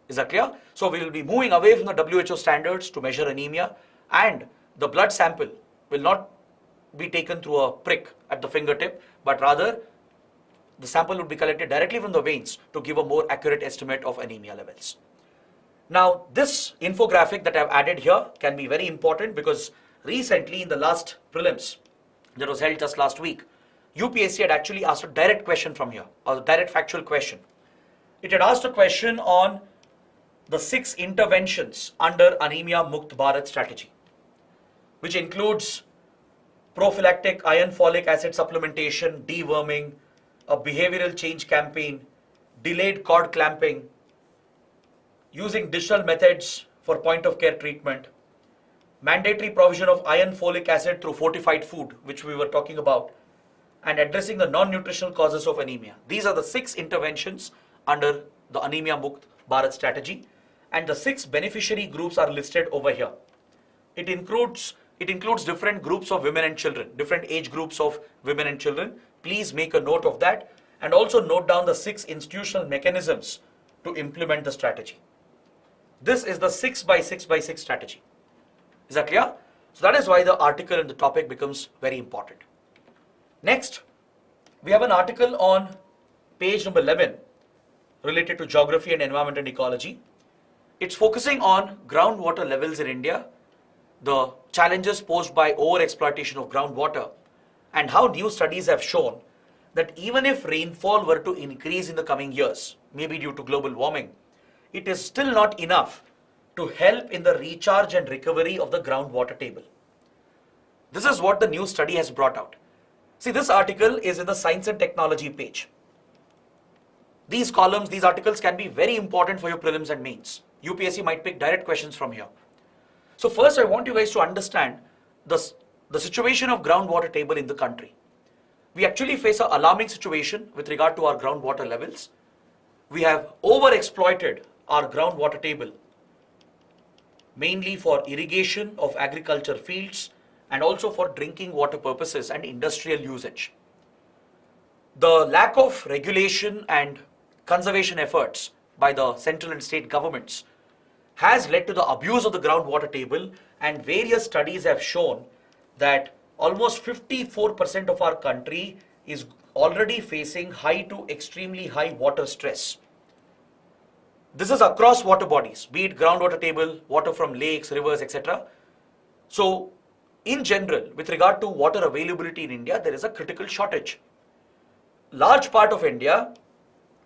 Is that clear? So we will be moving away from the WHO standards to measure anemia, and the blood sample will not be taken through a prick at the fingertip, but rather the sample would be collected directly from the veins to give a more accurate estimate of anemia levels. Now, this infographic that I have added here can be very important, because recently in the last prelims that was held just last week, UPSC had actually asked a direct question from here, or a direct factual question. It had asked a question on the 6 interventions under Anemia Mukt Bharat strategy, which includes prophylactic iron folic acid supplementation, deworming, a behavioral change campaign, delayed cord clamping, using digital methods for point of care treatment, mandatory provision of iron folic acid through fortified food, which we were talking about, and addressing the non-nutritional causes of anemia. These are the 6 interventions under the Anemia Mukt Bharat strategy, and the 6 beneficiary groups are listed over here. It includes different groups of women and children, different age groups of women and children. Please make a note of that, and also note down the 6 institutional mechanisms to implement the strategy. This is the 6x6x6 strategy. Is that clear? So that is why the article and the topic becomes very important. Next, we have an article on page number 11 related to geography and environment and ecology. It's focusing on groundwater levels in India, the challenges posed by overexploitation of groundwater, and how new studies have shown that even if rainfall were to increase in the coming years, maybe due to global warming, it is still not enough to help in the recharge and recovery of the groundwater table. This is what the new study has brought out. See, this article is in the Science and Technology page. These columns, these articles can be very important for your prelims and mains. UPSC might pick direct questions from here. So first, I want you guys to understand the situation of groundwater table in the country. We actually face an alarming situation with regard to our groundwater levels. We have overexploited our groundwater table, mainly for irrigation of agriculture fields and also for drinking water purposes and industrial usage. The lack of regulation and conservation efforts by the central and state governments has led to the abuse of the groundwater table, and various studies have shown that almost 54% of our country is already facing high to extremely high water stress. This is across water bodies, be it groundwater table, water from lakes, rivers, etc. So, in general, with regard to water availability in India, there is a critical shortage. Large part of India,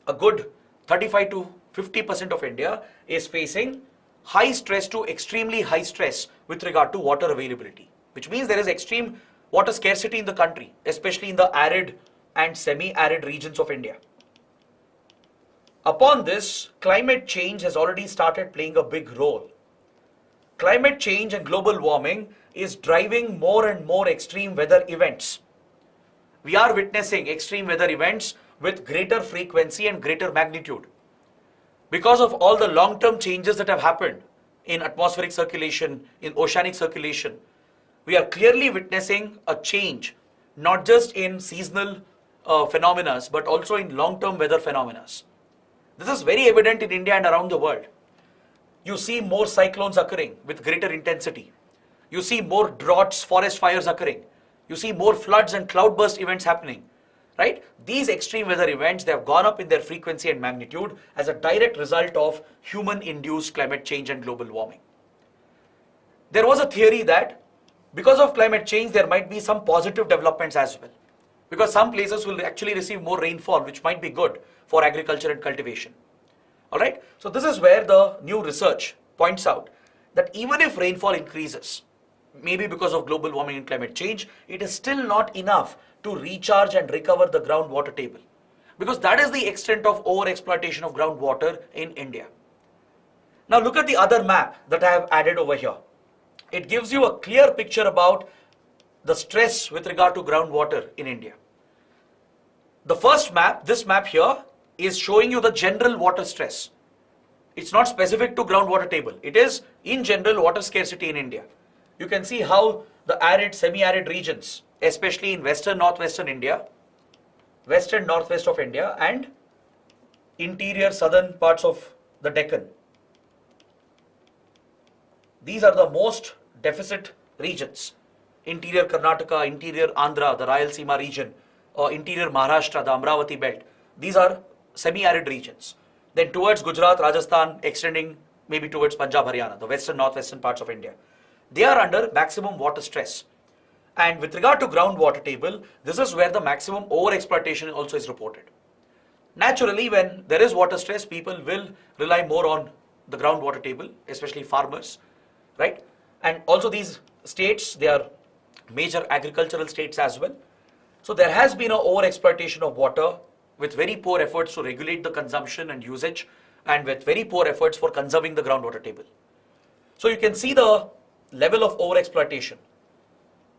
a good 35 to 50% of India is facing high stress to extremely high stress with regard to water availability, which means there is extreme water scarcity in the country, especially in the arid and semi-arid regions of India. Upon this, climate change has already started playing a big role. Climate change and global warming is driving more and more extreme weather events. We are witnessing extreme weather events with greater frequency and greater magnitude. Because of all the long-term changes that have happened in atmospheric circulation, in oceanic circulation, we are clearly witnessing a change, not just in seasonal phenomena, but also in long-term weather phenomena. This is very evident in India and around the world. You see more cyclones occurring with greater intensity. You see more droughts, forest fires occurring. You see more floods and cloudburst events happening. Right? These extreme weather events, they have gone up in their frequency and magnitude as a direct result of human-induced climate change and global warming. there was a theory that because of climate change, there might be some positive developments as well. Because some places will actually receive more rainfall, which might be good for agriculture and cultivation. All right. So this is where the new research points out that even if rainfall increases, maybe because of global warming and climate change, it is still not enough to recharge and recover the groundwater table. Because that is the extent of overexploitation of groundwater in India. Now look at the other map that I have added over here. It gives you a clear picture about the stress with regard to groundwater in India. The first map, this map here, is showing you the general water stress. It's not specific to groundwater table. It is in general water scarcity in India. You can see how the arid, semi-arid regions, especially in western, northwestern India, western, northwest of India, and interior, southern parts of the Deccan. These are the most deficit regions. Interior Karnataka, interior Andhra, the Rayalaseema region, or interior Maharashtra, the Amravati belt. These are semi-arid regions. Then towards Gujarat, Rajasthan, extending maybe towards Punjab, Haryana, the western, northwestern parts of India. They are under maximum water stress. And with regard to groundwater table, this is where the maximum overexploitation also is reported. Naturally, when there is water stress, people will rely more on the groundwater table, especially farmers, right? And also these states, they are major agricultural states as well. So there has been an overexploitation of water with very poor efforts to regulate the consumption and usage, and with very poor efforts for conserving the groundwater table. So you can see the level of overexploitation,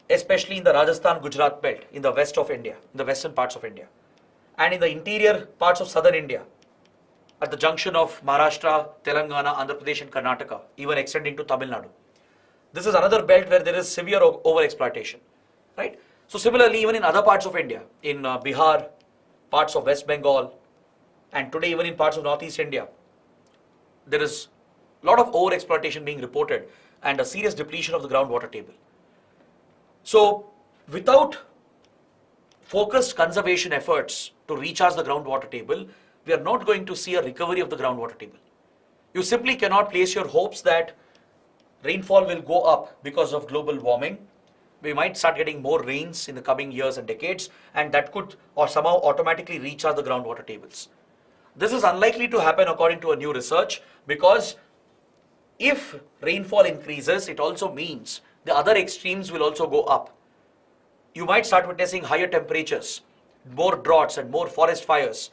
especially in the Rajasthan-Gujarat belt, in the west of India, in the western parts of India, and in the interior parts of southern India, at the junction of Maharashtra, Telangana, Andhra Pradesh and Karnataka, even extending to Tamil Nadu. This is another belt where there is severe overexploitation, right? So similarly, even in other parts of India, in Bihar, parts of West Bengal, and today even in parts of Northeast India, there is a lot of overexploitation being reported and a serious depletion of the groundwater table. So without focused conservation efforts to recharge the groundwater table, we are not going to see a recovery of the groundwater table. You simply cannot place your hopes that rainfall will go up because of global warming. We might start getting more rains in the coming years and decades, and that could or somehow automatically recharge the groundwater tables. This is unlikely to happen according to a new research, because if rainfall increases, it also means the other extremes will also go up. You might start witnessing higher temperatures, more droughts and more forest fires,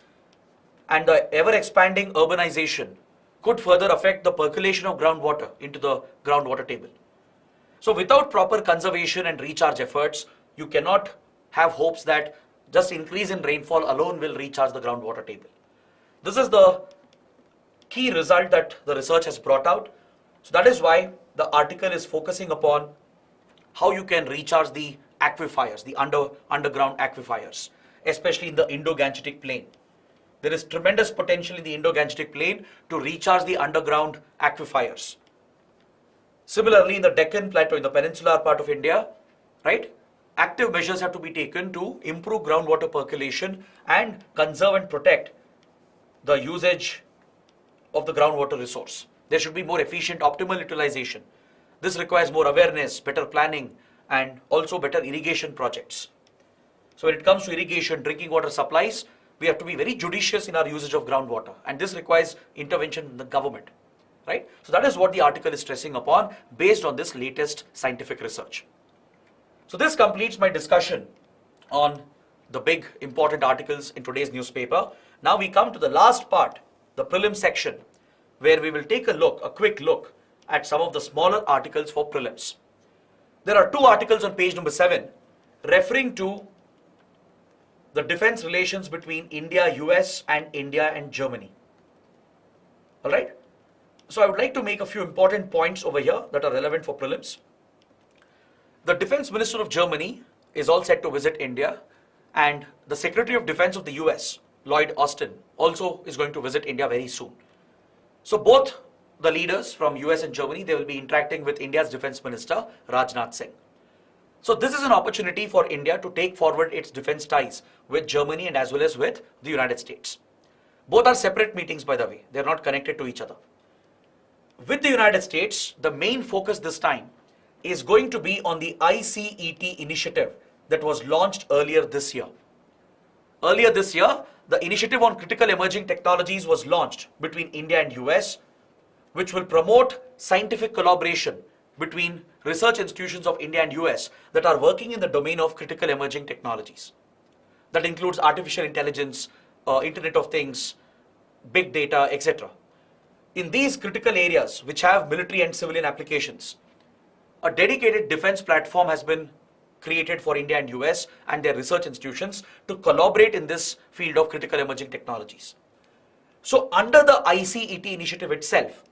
and the ever-expanding urbanization could further affect the percolation of groundwater into the groundwater table. So without proper conservation and recharge efforts, you cannot have hopes that just increase in rainfall alone will recharge the groundwater table. This is the key result that the research has brought out. So that is why the article is focusing upon how you can recharge the aquifers, the underground aquifers, especially in the Indo-Gangetic plain. There is tremendous potential in the Indo-Gangetic plain to recharge the underground aquifers. Similarly, in the Deccan Plateau, in the peninsular part of India, right, active measures have to be taken to improve groundwater percolation and conserve and protect the usage of the groundwater resource. There should be more efficient, optimal utilization. This requires more awareness, better planning, and also better irrigation projects. So when it comes to irrigation, drinking water supplies, we have to be very judicious in our usage of groundwater, and this requires intervention in the government, right? So that is what the article is stressing upon based on this latest scientific research. So this completes my discussion on the big important articles in today's newspaper. Now we come to the last part, the prelim section, where we will take a quick look at some of the smaller articles for prelims. There are two articles on page number 7 referring to the defense relations between India, US, and India and Germany. All right. So I would like to make a few important points over here that are relevant for prelims. The Defense Minister of Germany is all set to visit India, and the Secretary of Defense of the US, Lloyd Austin, also is going to visit India very soon. So both the leaders from US and Germany, they will be interacting with India's Defense Minister, Rajnath Singh. So this is an opportunity for India to take forward its defense ties with Germany and as well as with the United States. Both are separate meetings, by the way. They are not connected to each other. With the United States, the main focus this time is going to be on the iCET initiative that was launched earlier this year. Earlier this year, the initiative on critical emerging technologies was launched between India and US, which will promote scientific collaboration between research institutions of India and US that are working in the domain of critical emerging technologies. That includes artificial intelligence, Internet of Things, big data, etc. In these critical areas, which have military and civilian applications, a dedicated defense platform has been created for India and US and their research institutions to collaborate in this field of critical emerging technologies. So under the iCET initiative itself,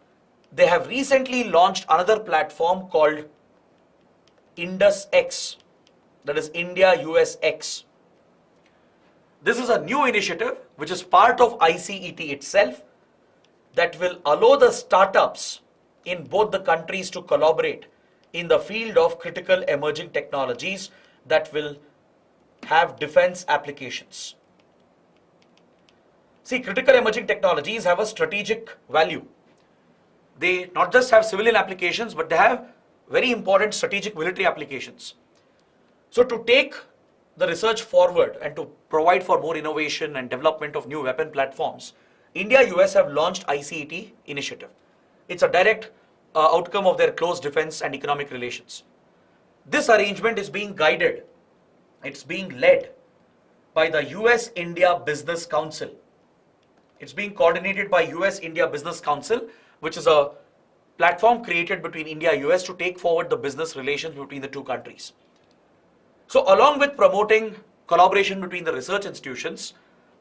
they have recently launched another platform called INDUS-X, that is India-US-X. This is a new initiative which is part of iCET itself that will allow the startups in both the countries to collaborate in the field of critical emerging technologies that will have defense applications. See, critical emerging technologies have a strategic value. They not just have civilian applications, but they have very important strategic military applications. So to take the research forward and to provide for more innovation and development of new weapon platforms, India-US have launched iCET initiative. It's a direct outcome of their close defense and economic relations. This arrangement is being guided, it's being led by the US-India Business Council. It's being coordinated by US-India Business Council, which is a platform created between India and US to take forward the business relations between the two countries. So along with promoting collaboration between the research institutions,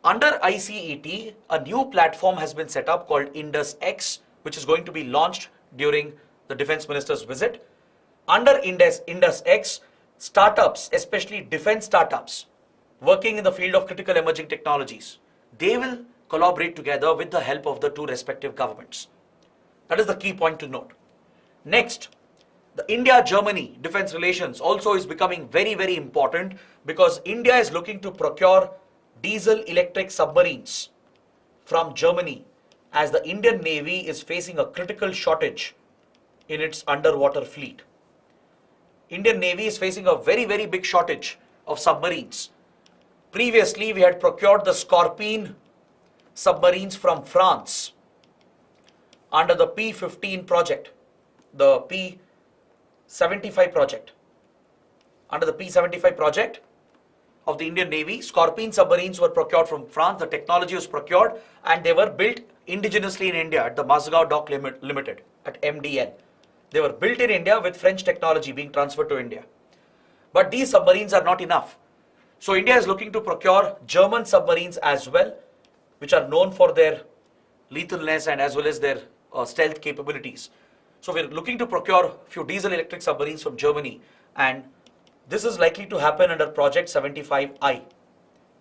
under iCET, a new platform has been set up called INDUS-X, which is going to be launched during the Defense Minister's visit. Under INDUS-X, startups, especially defense startups, working in the field of critical emerging technologies, they will collaborate together with the help of the two respective governments. That is the key point to note. Next, the India-Germany defense relations also is becoming very, very important because India is looking to procure diesel-electric submarines from Germany as the Indian Navy is facing a critical shortage in its underwater fleet. Indian Navy is facing a very, very big shortage of submarines. Previously, we had procured the Scorpene submarines from France under the P-15 project, the P-75 project. Under the P-75 project of the Indian Navy, Scorpene submarines were procured from France, the technology was procured, and they were built indigenously in India at the Mazagaon Dock Limited, at MDL. They were built in India with French technology being transferred to India. But these submarines are not enough. So India is looking to procure German submarines as well, which are known for their lethalness and as well as their stealth capabilities. So we're looking to procure a few diesel-electric submarines from Germany, and this is likely to happen under Project 75I,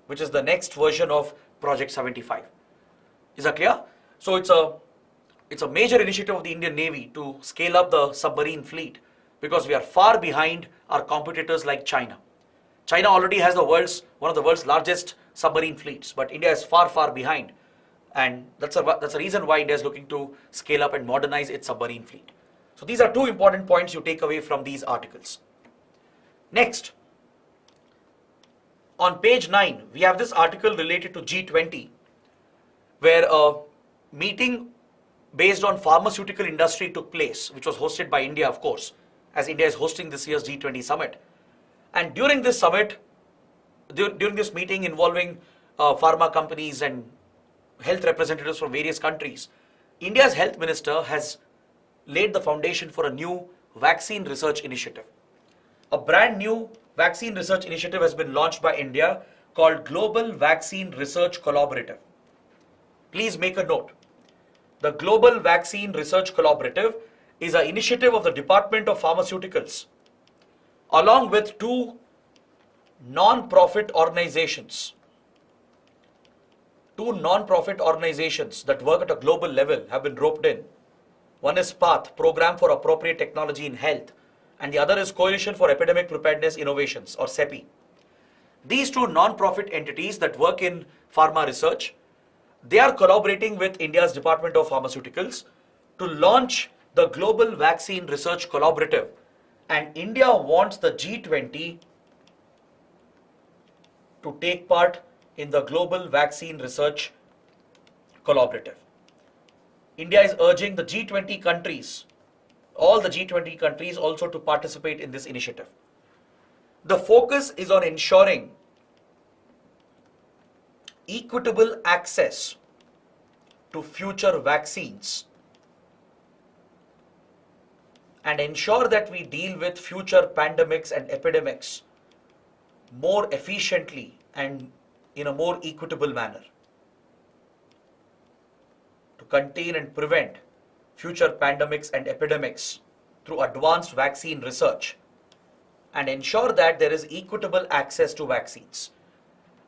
which is the next version of Project 75. Is that clear? So it's a major initiative of the Indian Navy to scale up the submarine fleet because we are far behind our competitors like China. China already has one of the world's largest submarine fleets, but India is far, far behind. And that's a reason why India is looking to scale up and modernize its submarine fleet. So these are two important points you take away from these articles. Next, on page 9, we have this article related to G20, where a meeting based on pharmaceutical industry took place, which was hosted by India, of course, as India is hosting this year's G20 summit. And during this summit, during this meeting involving pharma companies and health representatives from various countries, India's health minister has laid the foundation for a new vaccine research initiative. A brand new vaccine research initiative has been launched by India called Global Vaccine Research Collaborative. Please make a note. The Global Vaccine Research Collaborative is an initiative of the Department of Pharmaceuticals along with two non-profit organizations. Two non-profit organizations that work at a global level have been roped in. One is PATH, Program for Appropriate Technology in Health, and the other is Coalition for Epidemic Preparedness Innovations, or CEPI. These two non-profit entities that work in pharma research, they are collaborating with India's Department of Pharmaceuticals to launch the Global Vaccine Research Collaborative and India wants the G20 to take part in the Global Vaccine Research Collaborative. India is urging the G20 countries, all the G20 countries also to participate in this initiative. The focus is on ensuring equitable access to future vaccines and ensure that we deal with future pandemics and epidemics more efficiently and in a more equitable manner to contain and prevent future pandemics and epidemics through advanced vaccine research and ensure that there is equitable access to vaccines.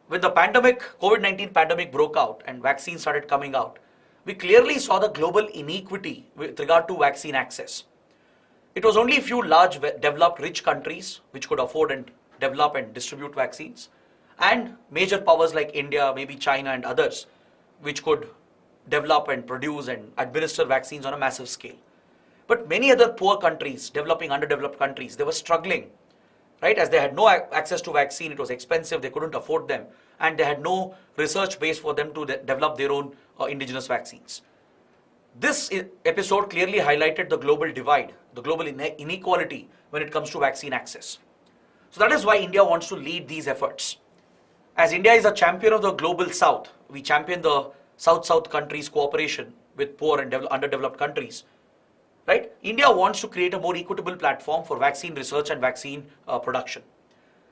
When the COVID-19 pandemic broke out and vaccines started coming out, we clearly saw the global inequity with regard to vaccine access. It was only a few large developed rich countries which could afford and develop and distribute vaccines, and major powers like India, maybe China and others, which could develop and produce and administer vaccines on a massive scale. But many other poor countries, developing, underdeveloped countries, they were struggling, right? As they had no access to vaccine, it was expensive, they couldn't afford them, and they had no research base for them to develop their own indigenous vaccines. This episode clearly highlighted the global divide, the global inequality when it comes to vaccine access. So that is why India wants to lead these efforts. As India is a champion of the global south, we champion the South-South countries' cooperation with poor and underdeveloped countries, right? India wants to create a more equitable platform for vaccine research and vaccine production.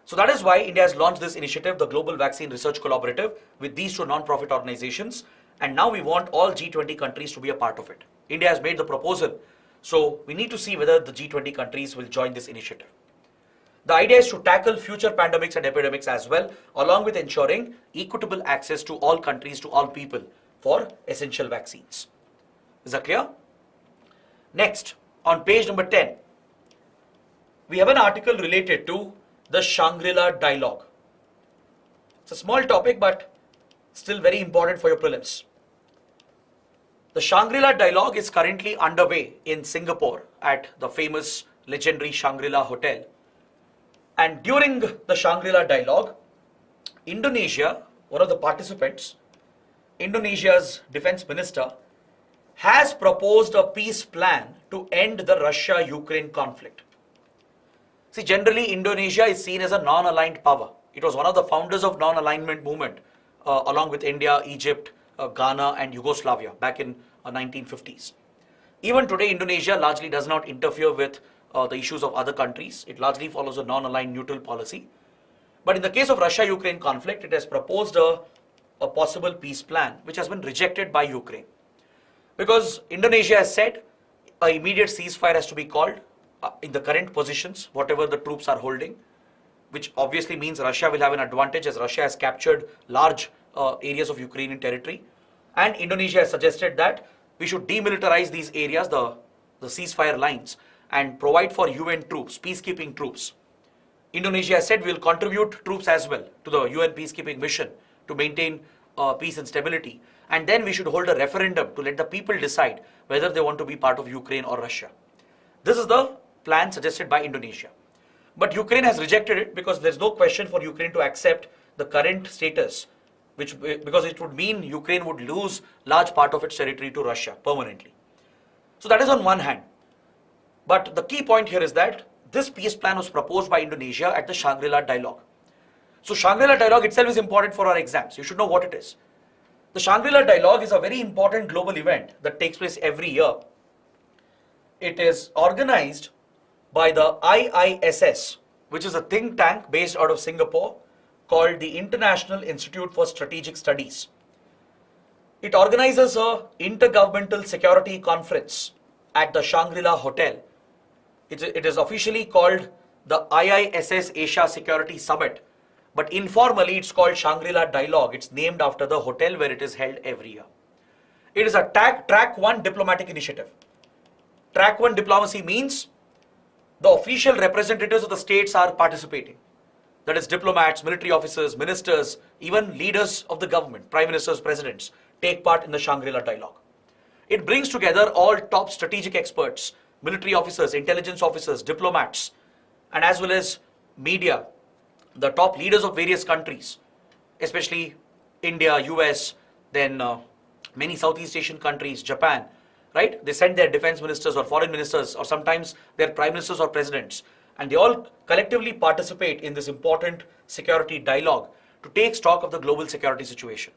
So that is why India has launched this initiative, the Global Vaccine Research Collaborative, with these two non-profit organizations. And now we want all G20 countries to be a part of it. India has made the proposal. So we need to see whether the G20 countries will join this initiative. The idea is to tackle future pandemics and epidemics as well, along with ensuring equitable access to all countries, to all people for essential vaccines. Is that clear? Next, on page number 10, we have an article related to the Shangri-La Dialogue. It's a small topic, but still very important for your prelims. The Shangri-La Dialogue is currently underway in Singapore at the famous legendary Shangri-La Hotel. And during the Shangri-La Dialogue, Indonesia, one of the participants, Indonesia's defense minister, has proposed a peace plan to end the Russia-Ukraine conflict. See, generally Indonesia is seen as a non-aligned power. It was one of the founders of non-alignment movement along with India, Egypt, Ghana and Yugoslavia back in 1950s. Even today, Indonesia largely does not interfere with the issues of other countries. It largely follows a non-aligned neutral policy. But in the case of Russia-Ukraine conflict, it has proposed a possible peace plan which has been rejected by Ukraine. Because Indonesia has said an immediate ceasefire has to be called in the current positions, whatever the troops are holding, which obviously means Russia will have an advantage as Russia has captured large areas of Ukrainian territory. And Indonesia has suggested that we should demilitarize these areas, the ceasefire lines, and provide for UN troops, peacekeeping troops. Indonesia has said we will contribute troops as well to the UN peacekeeping mission to maintain peace and stability. And then we should hold a referendum to let the people decide whether they want to be part of Ukraine or Russia. This is the plan suggested by Indonesia. But Ukraine has rejected it because there's no question for Ukraine to accept the current status, because it would mean Ukraine would lose large part of its territory to Russia permanently. So that is on one hand. But the key point here is that this peace plan was proposed by Indonesia at the Shangri-La Dialogue. So Shangri-La Dialogue itself is important for our exams. You should know what it is. The Shangri-La Dialogue is a very important global event that takes place every year. It is organized by the IISS, which is a think tank based out of Singapore called the International Institute for Strategic Studies. It organizes an intergovernmental security conference at the Shangri-La Hotel. It is officially called the IISS Asia Security Summit, but informally it's called Shangri-La Dialogue. It's named after the hotel where it is held every year. It is a track 1 diplomatic initiative. Track 1 diplomacy means the official representatives of the states are participating. That is, diplomats, military officers, ministers, even leaders of the government, prime ministers, presidents, take part in the Shangri-La Dialogue. It brings together all top strategic experts, military officers, intelligence officers, diplomats, and as well as media, the top leaders of various countries, especially India, US, then many Southeast Asian countries, Japan, right? They send their defense ministers or foreign ministers or sometimes their prime ministers or presidents, and they all collectively participate in this important security dialogue to take stock of the global security situation.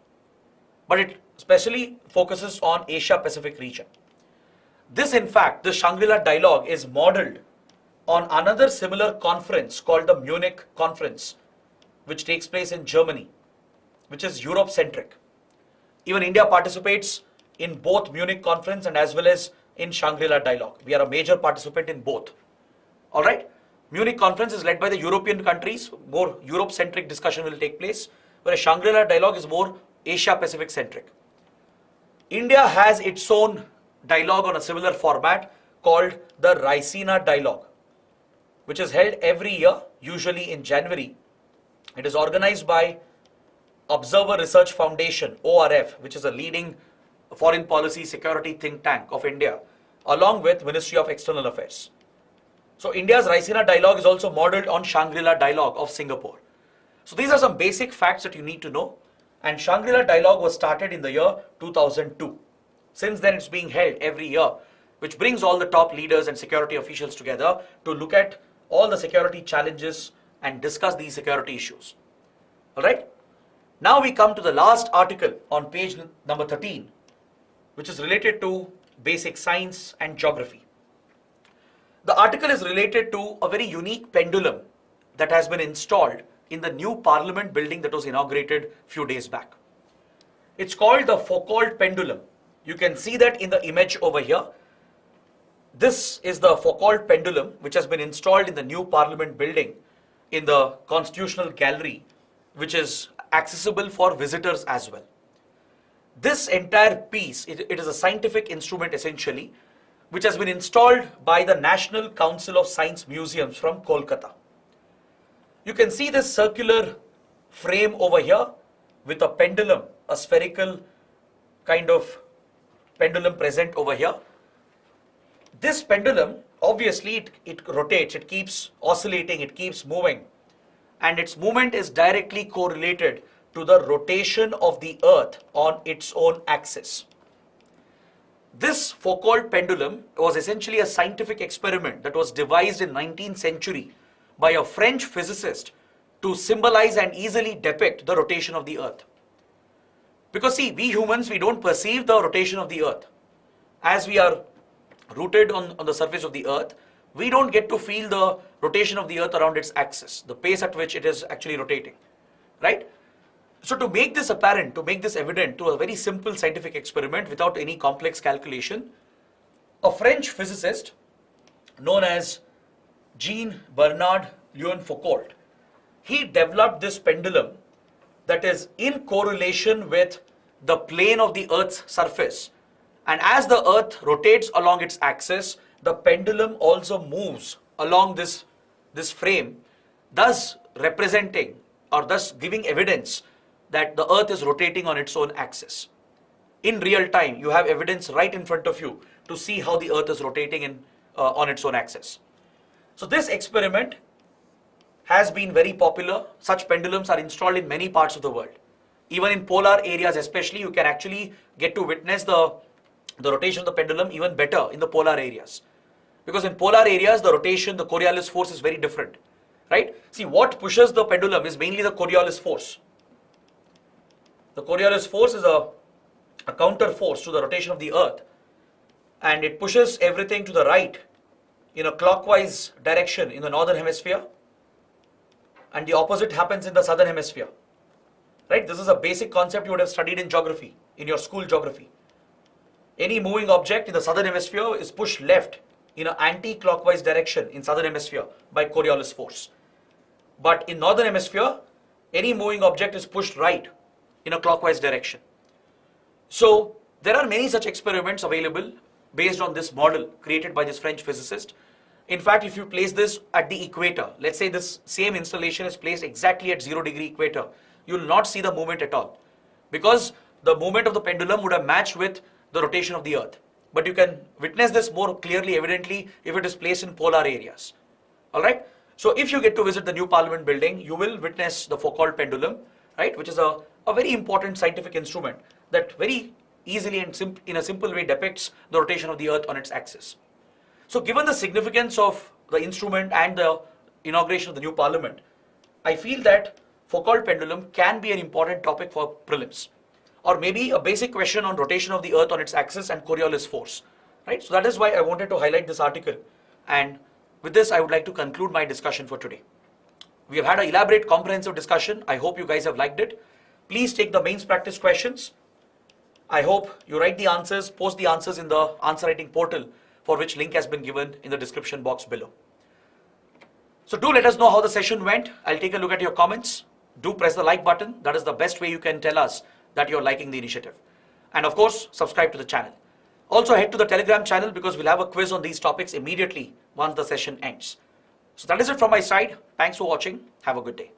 But it especially focuses on Asia Pacific region. This, in fact, the Shangri-La Dialogue is modeled on another similar conference called the Munich Conference, which takes place in Germany, which is Europe-centric. Even India participates in both Munich Conference and as well as in Shangri-La Dialogue. We are a major participant in both. All right? Munich Conference is led by the European countries. More Europe-centric discussion will take place, whereas Shangri-La Dialogue is more Asia-Pacific centric. India has its own dialogue on a similar format called the Raisina Dialogue, which is held every year, usually in January. It is organized by Observer Research Foundation, ORF, which is a leading foreign policy security think tank of India, along with Ministry of External Affairs. So India's Raisina Dialogue is also modeled on Shangri-La Dialogue of Singapore. So these are some basic facts that you need to know. And Shangri-La Dialogue was started in the year 2002. Since then, it's being held every year, which brings all the top leaders and security officials together to look at all the security challenges and discuss these security issues. All right. Now we come to the last article on page number 13, which is related to basic science and geography. The article is related to a very unique pendulum that has been installed in the new Parliament building that was inaugurated a few days back. It's called the Foucault Pendulum. You can see that in the image over here. This is the Foucault Pendulum, which has been installed in the new Parliament building in the Constitutional Gallery, which is accessible for visitors as well. This entire piece, it is a scientific instrument essentially, which has been installed by the National Council of Science Museums from Kolkata. You can see this circular frame over here with a pendulum, a spherical kind of pendulum present over here. This pendulum, obviously it rotates, it keeps oscillating, it keeps moving, and its movement is directly correlated to the rotation of the earth on its own axis. This Foucault pendulum was essentially a scientific experiment that was devised in 19th century by a French physicist to symbolize and easily depict the rotation of the earth. Because see, we humans, we don't perceive the rotation of the earth. As we are rooted on the surface of the earth, we don't get to feel the rotation of the earth around its axis, the pace at which it is actually rotating, right? So to make this apparent, to make this evident to a very simple scientific experiment without any complex calculation, a French physicist known as Jean-Bernard Foucault, he developed this pendulum that is in correlation with the plane of the earth's surface. And as the earth rotates along its axis, the pendulum also moves along this frame, thus representing or thus giving evidence that the earth is rotating on its own axis. In real time, you have evidence right in front of you to see how the earth is rotating on its own axis. So this experiment has been very popular. Such pendulums are installed in many parts of the world. Even in polar areas especially, you can actually get to witness the rotation of the pendulum even better in the polar areas. Because in polar areas, the rotation, the Coriolis force is very different, right? See, what pushes the pendulum is mainly the Coriolis force. The Coriolis force is a counter force to the rotation of the earth, and it pushes everything to the right in a clockwise direction in the northern hemisphere, and the opposite happens in the southern hemisphere, right? This is a basic concept you would have studied in geography, in your school geography. Any moving object in the southern hemisphere is pushed left in an anti-clockwise direction in southern hemisphere by Coriolis force. But in northern hemisphere, any moving object is pushed right in a clockwise direction. So there are many such experiments available based on this model created by this French physicist. In fact, if you place this at the equator, let's say this same installation is placed exactly at 0-degree equator, you will not see the movement at all, because the movement of the pendulum would have matched with the rotation of the earth. But you can witness this more clearly, evidently, if it is placed in polar areas. All right. So if you get to visit the new Parliament building, you will witness the Foucault Pendulum, right, which is a very important scientific instrument that very easily and in a simple way depicts the rotation of the Earth on its axis. So given the significance of the instrument and the inauguration of the new Parliament, I feel that Foucault Pendulum can be an important topic for prelims, or maybe a basic question on rotation of the Earth on its axis and Coriolis force, right? So that is why I wanted to highlight this article, and with this I would like to conclude my discussion for today. We have had an elaborate, comprehensive discussion. I hope you guys have liked it. Please take the mains practice questions. I hope you write the answers, post the answers in the answer writing portal, for which link has been given in the description box below. So do let us know how the session went. I'll take a look at your comments. Do press the like button. That is the best way you can tell us that you're liking the initiative. And of course, subscribe to the channel. Also head to the Telegram channel because we'll have a quiz on these topics immediately once the session ends. So that is it from my side. Thanks for watching. Have a good day.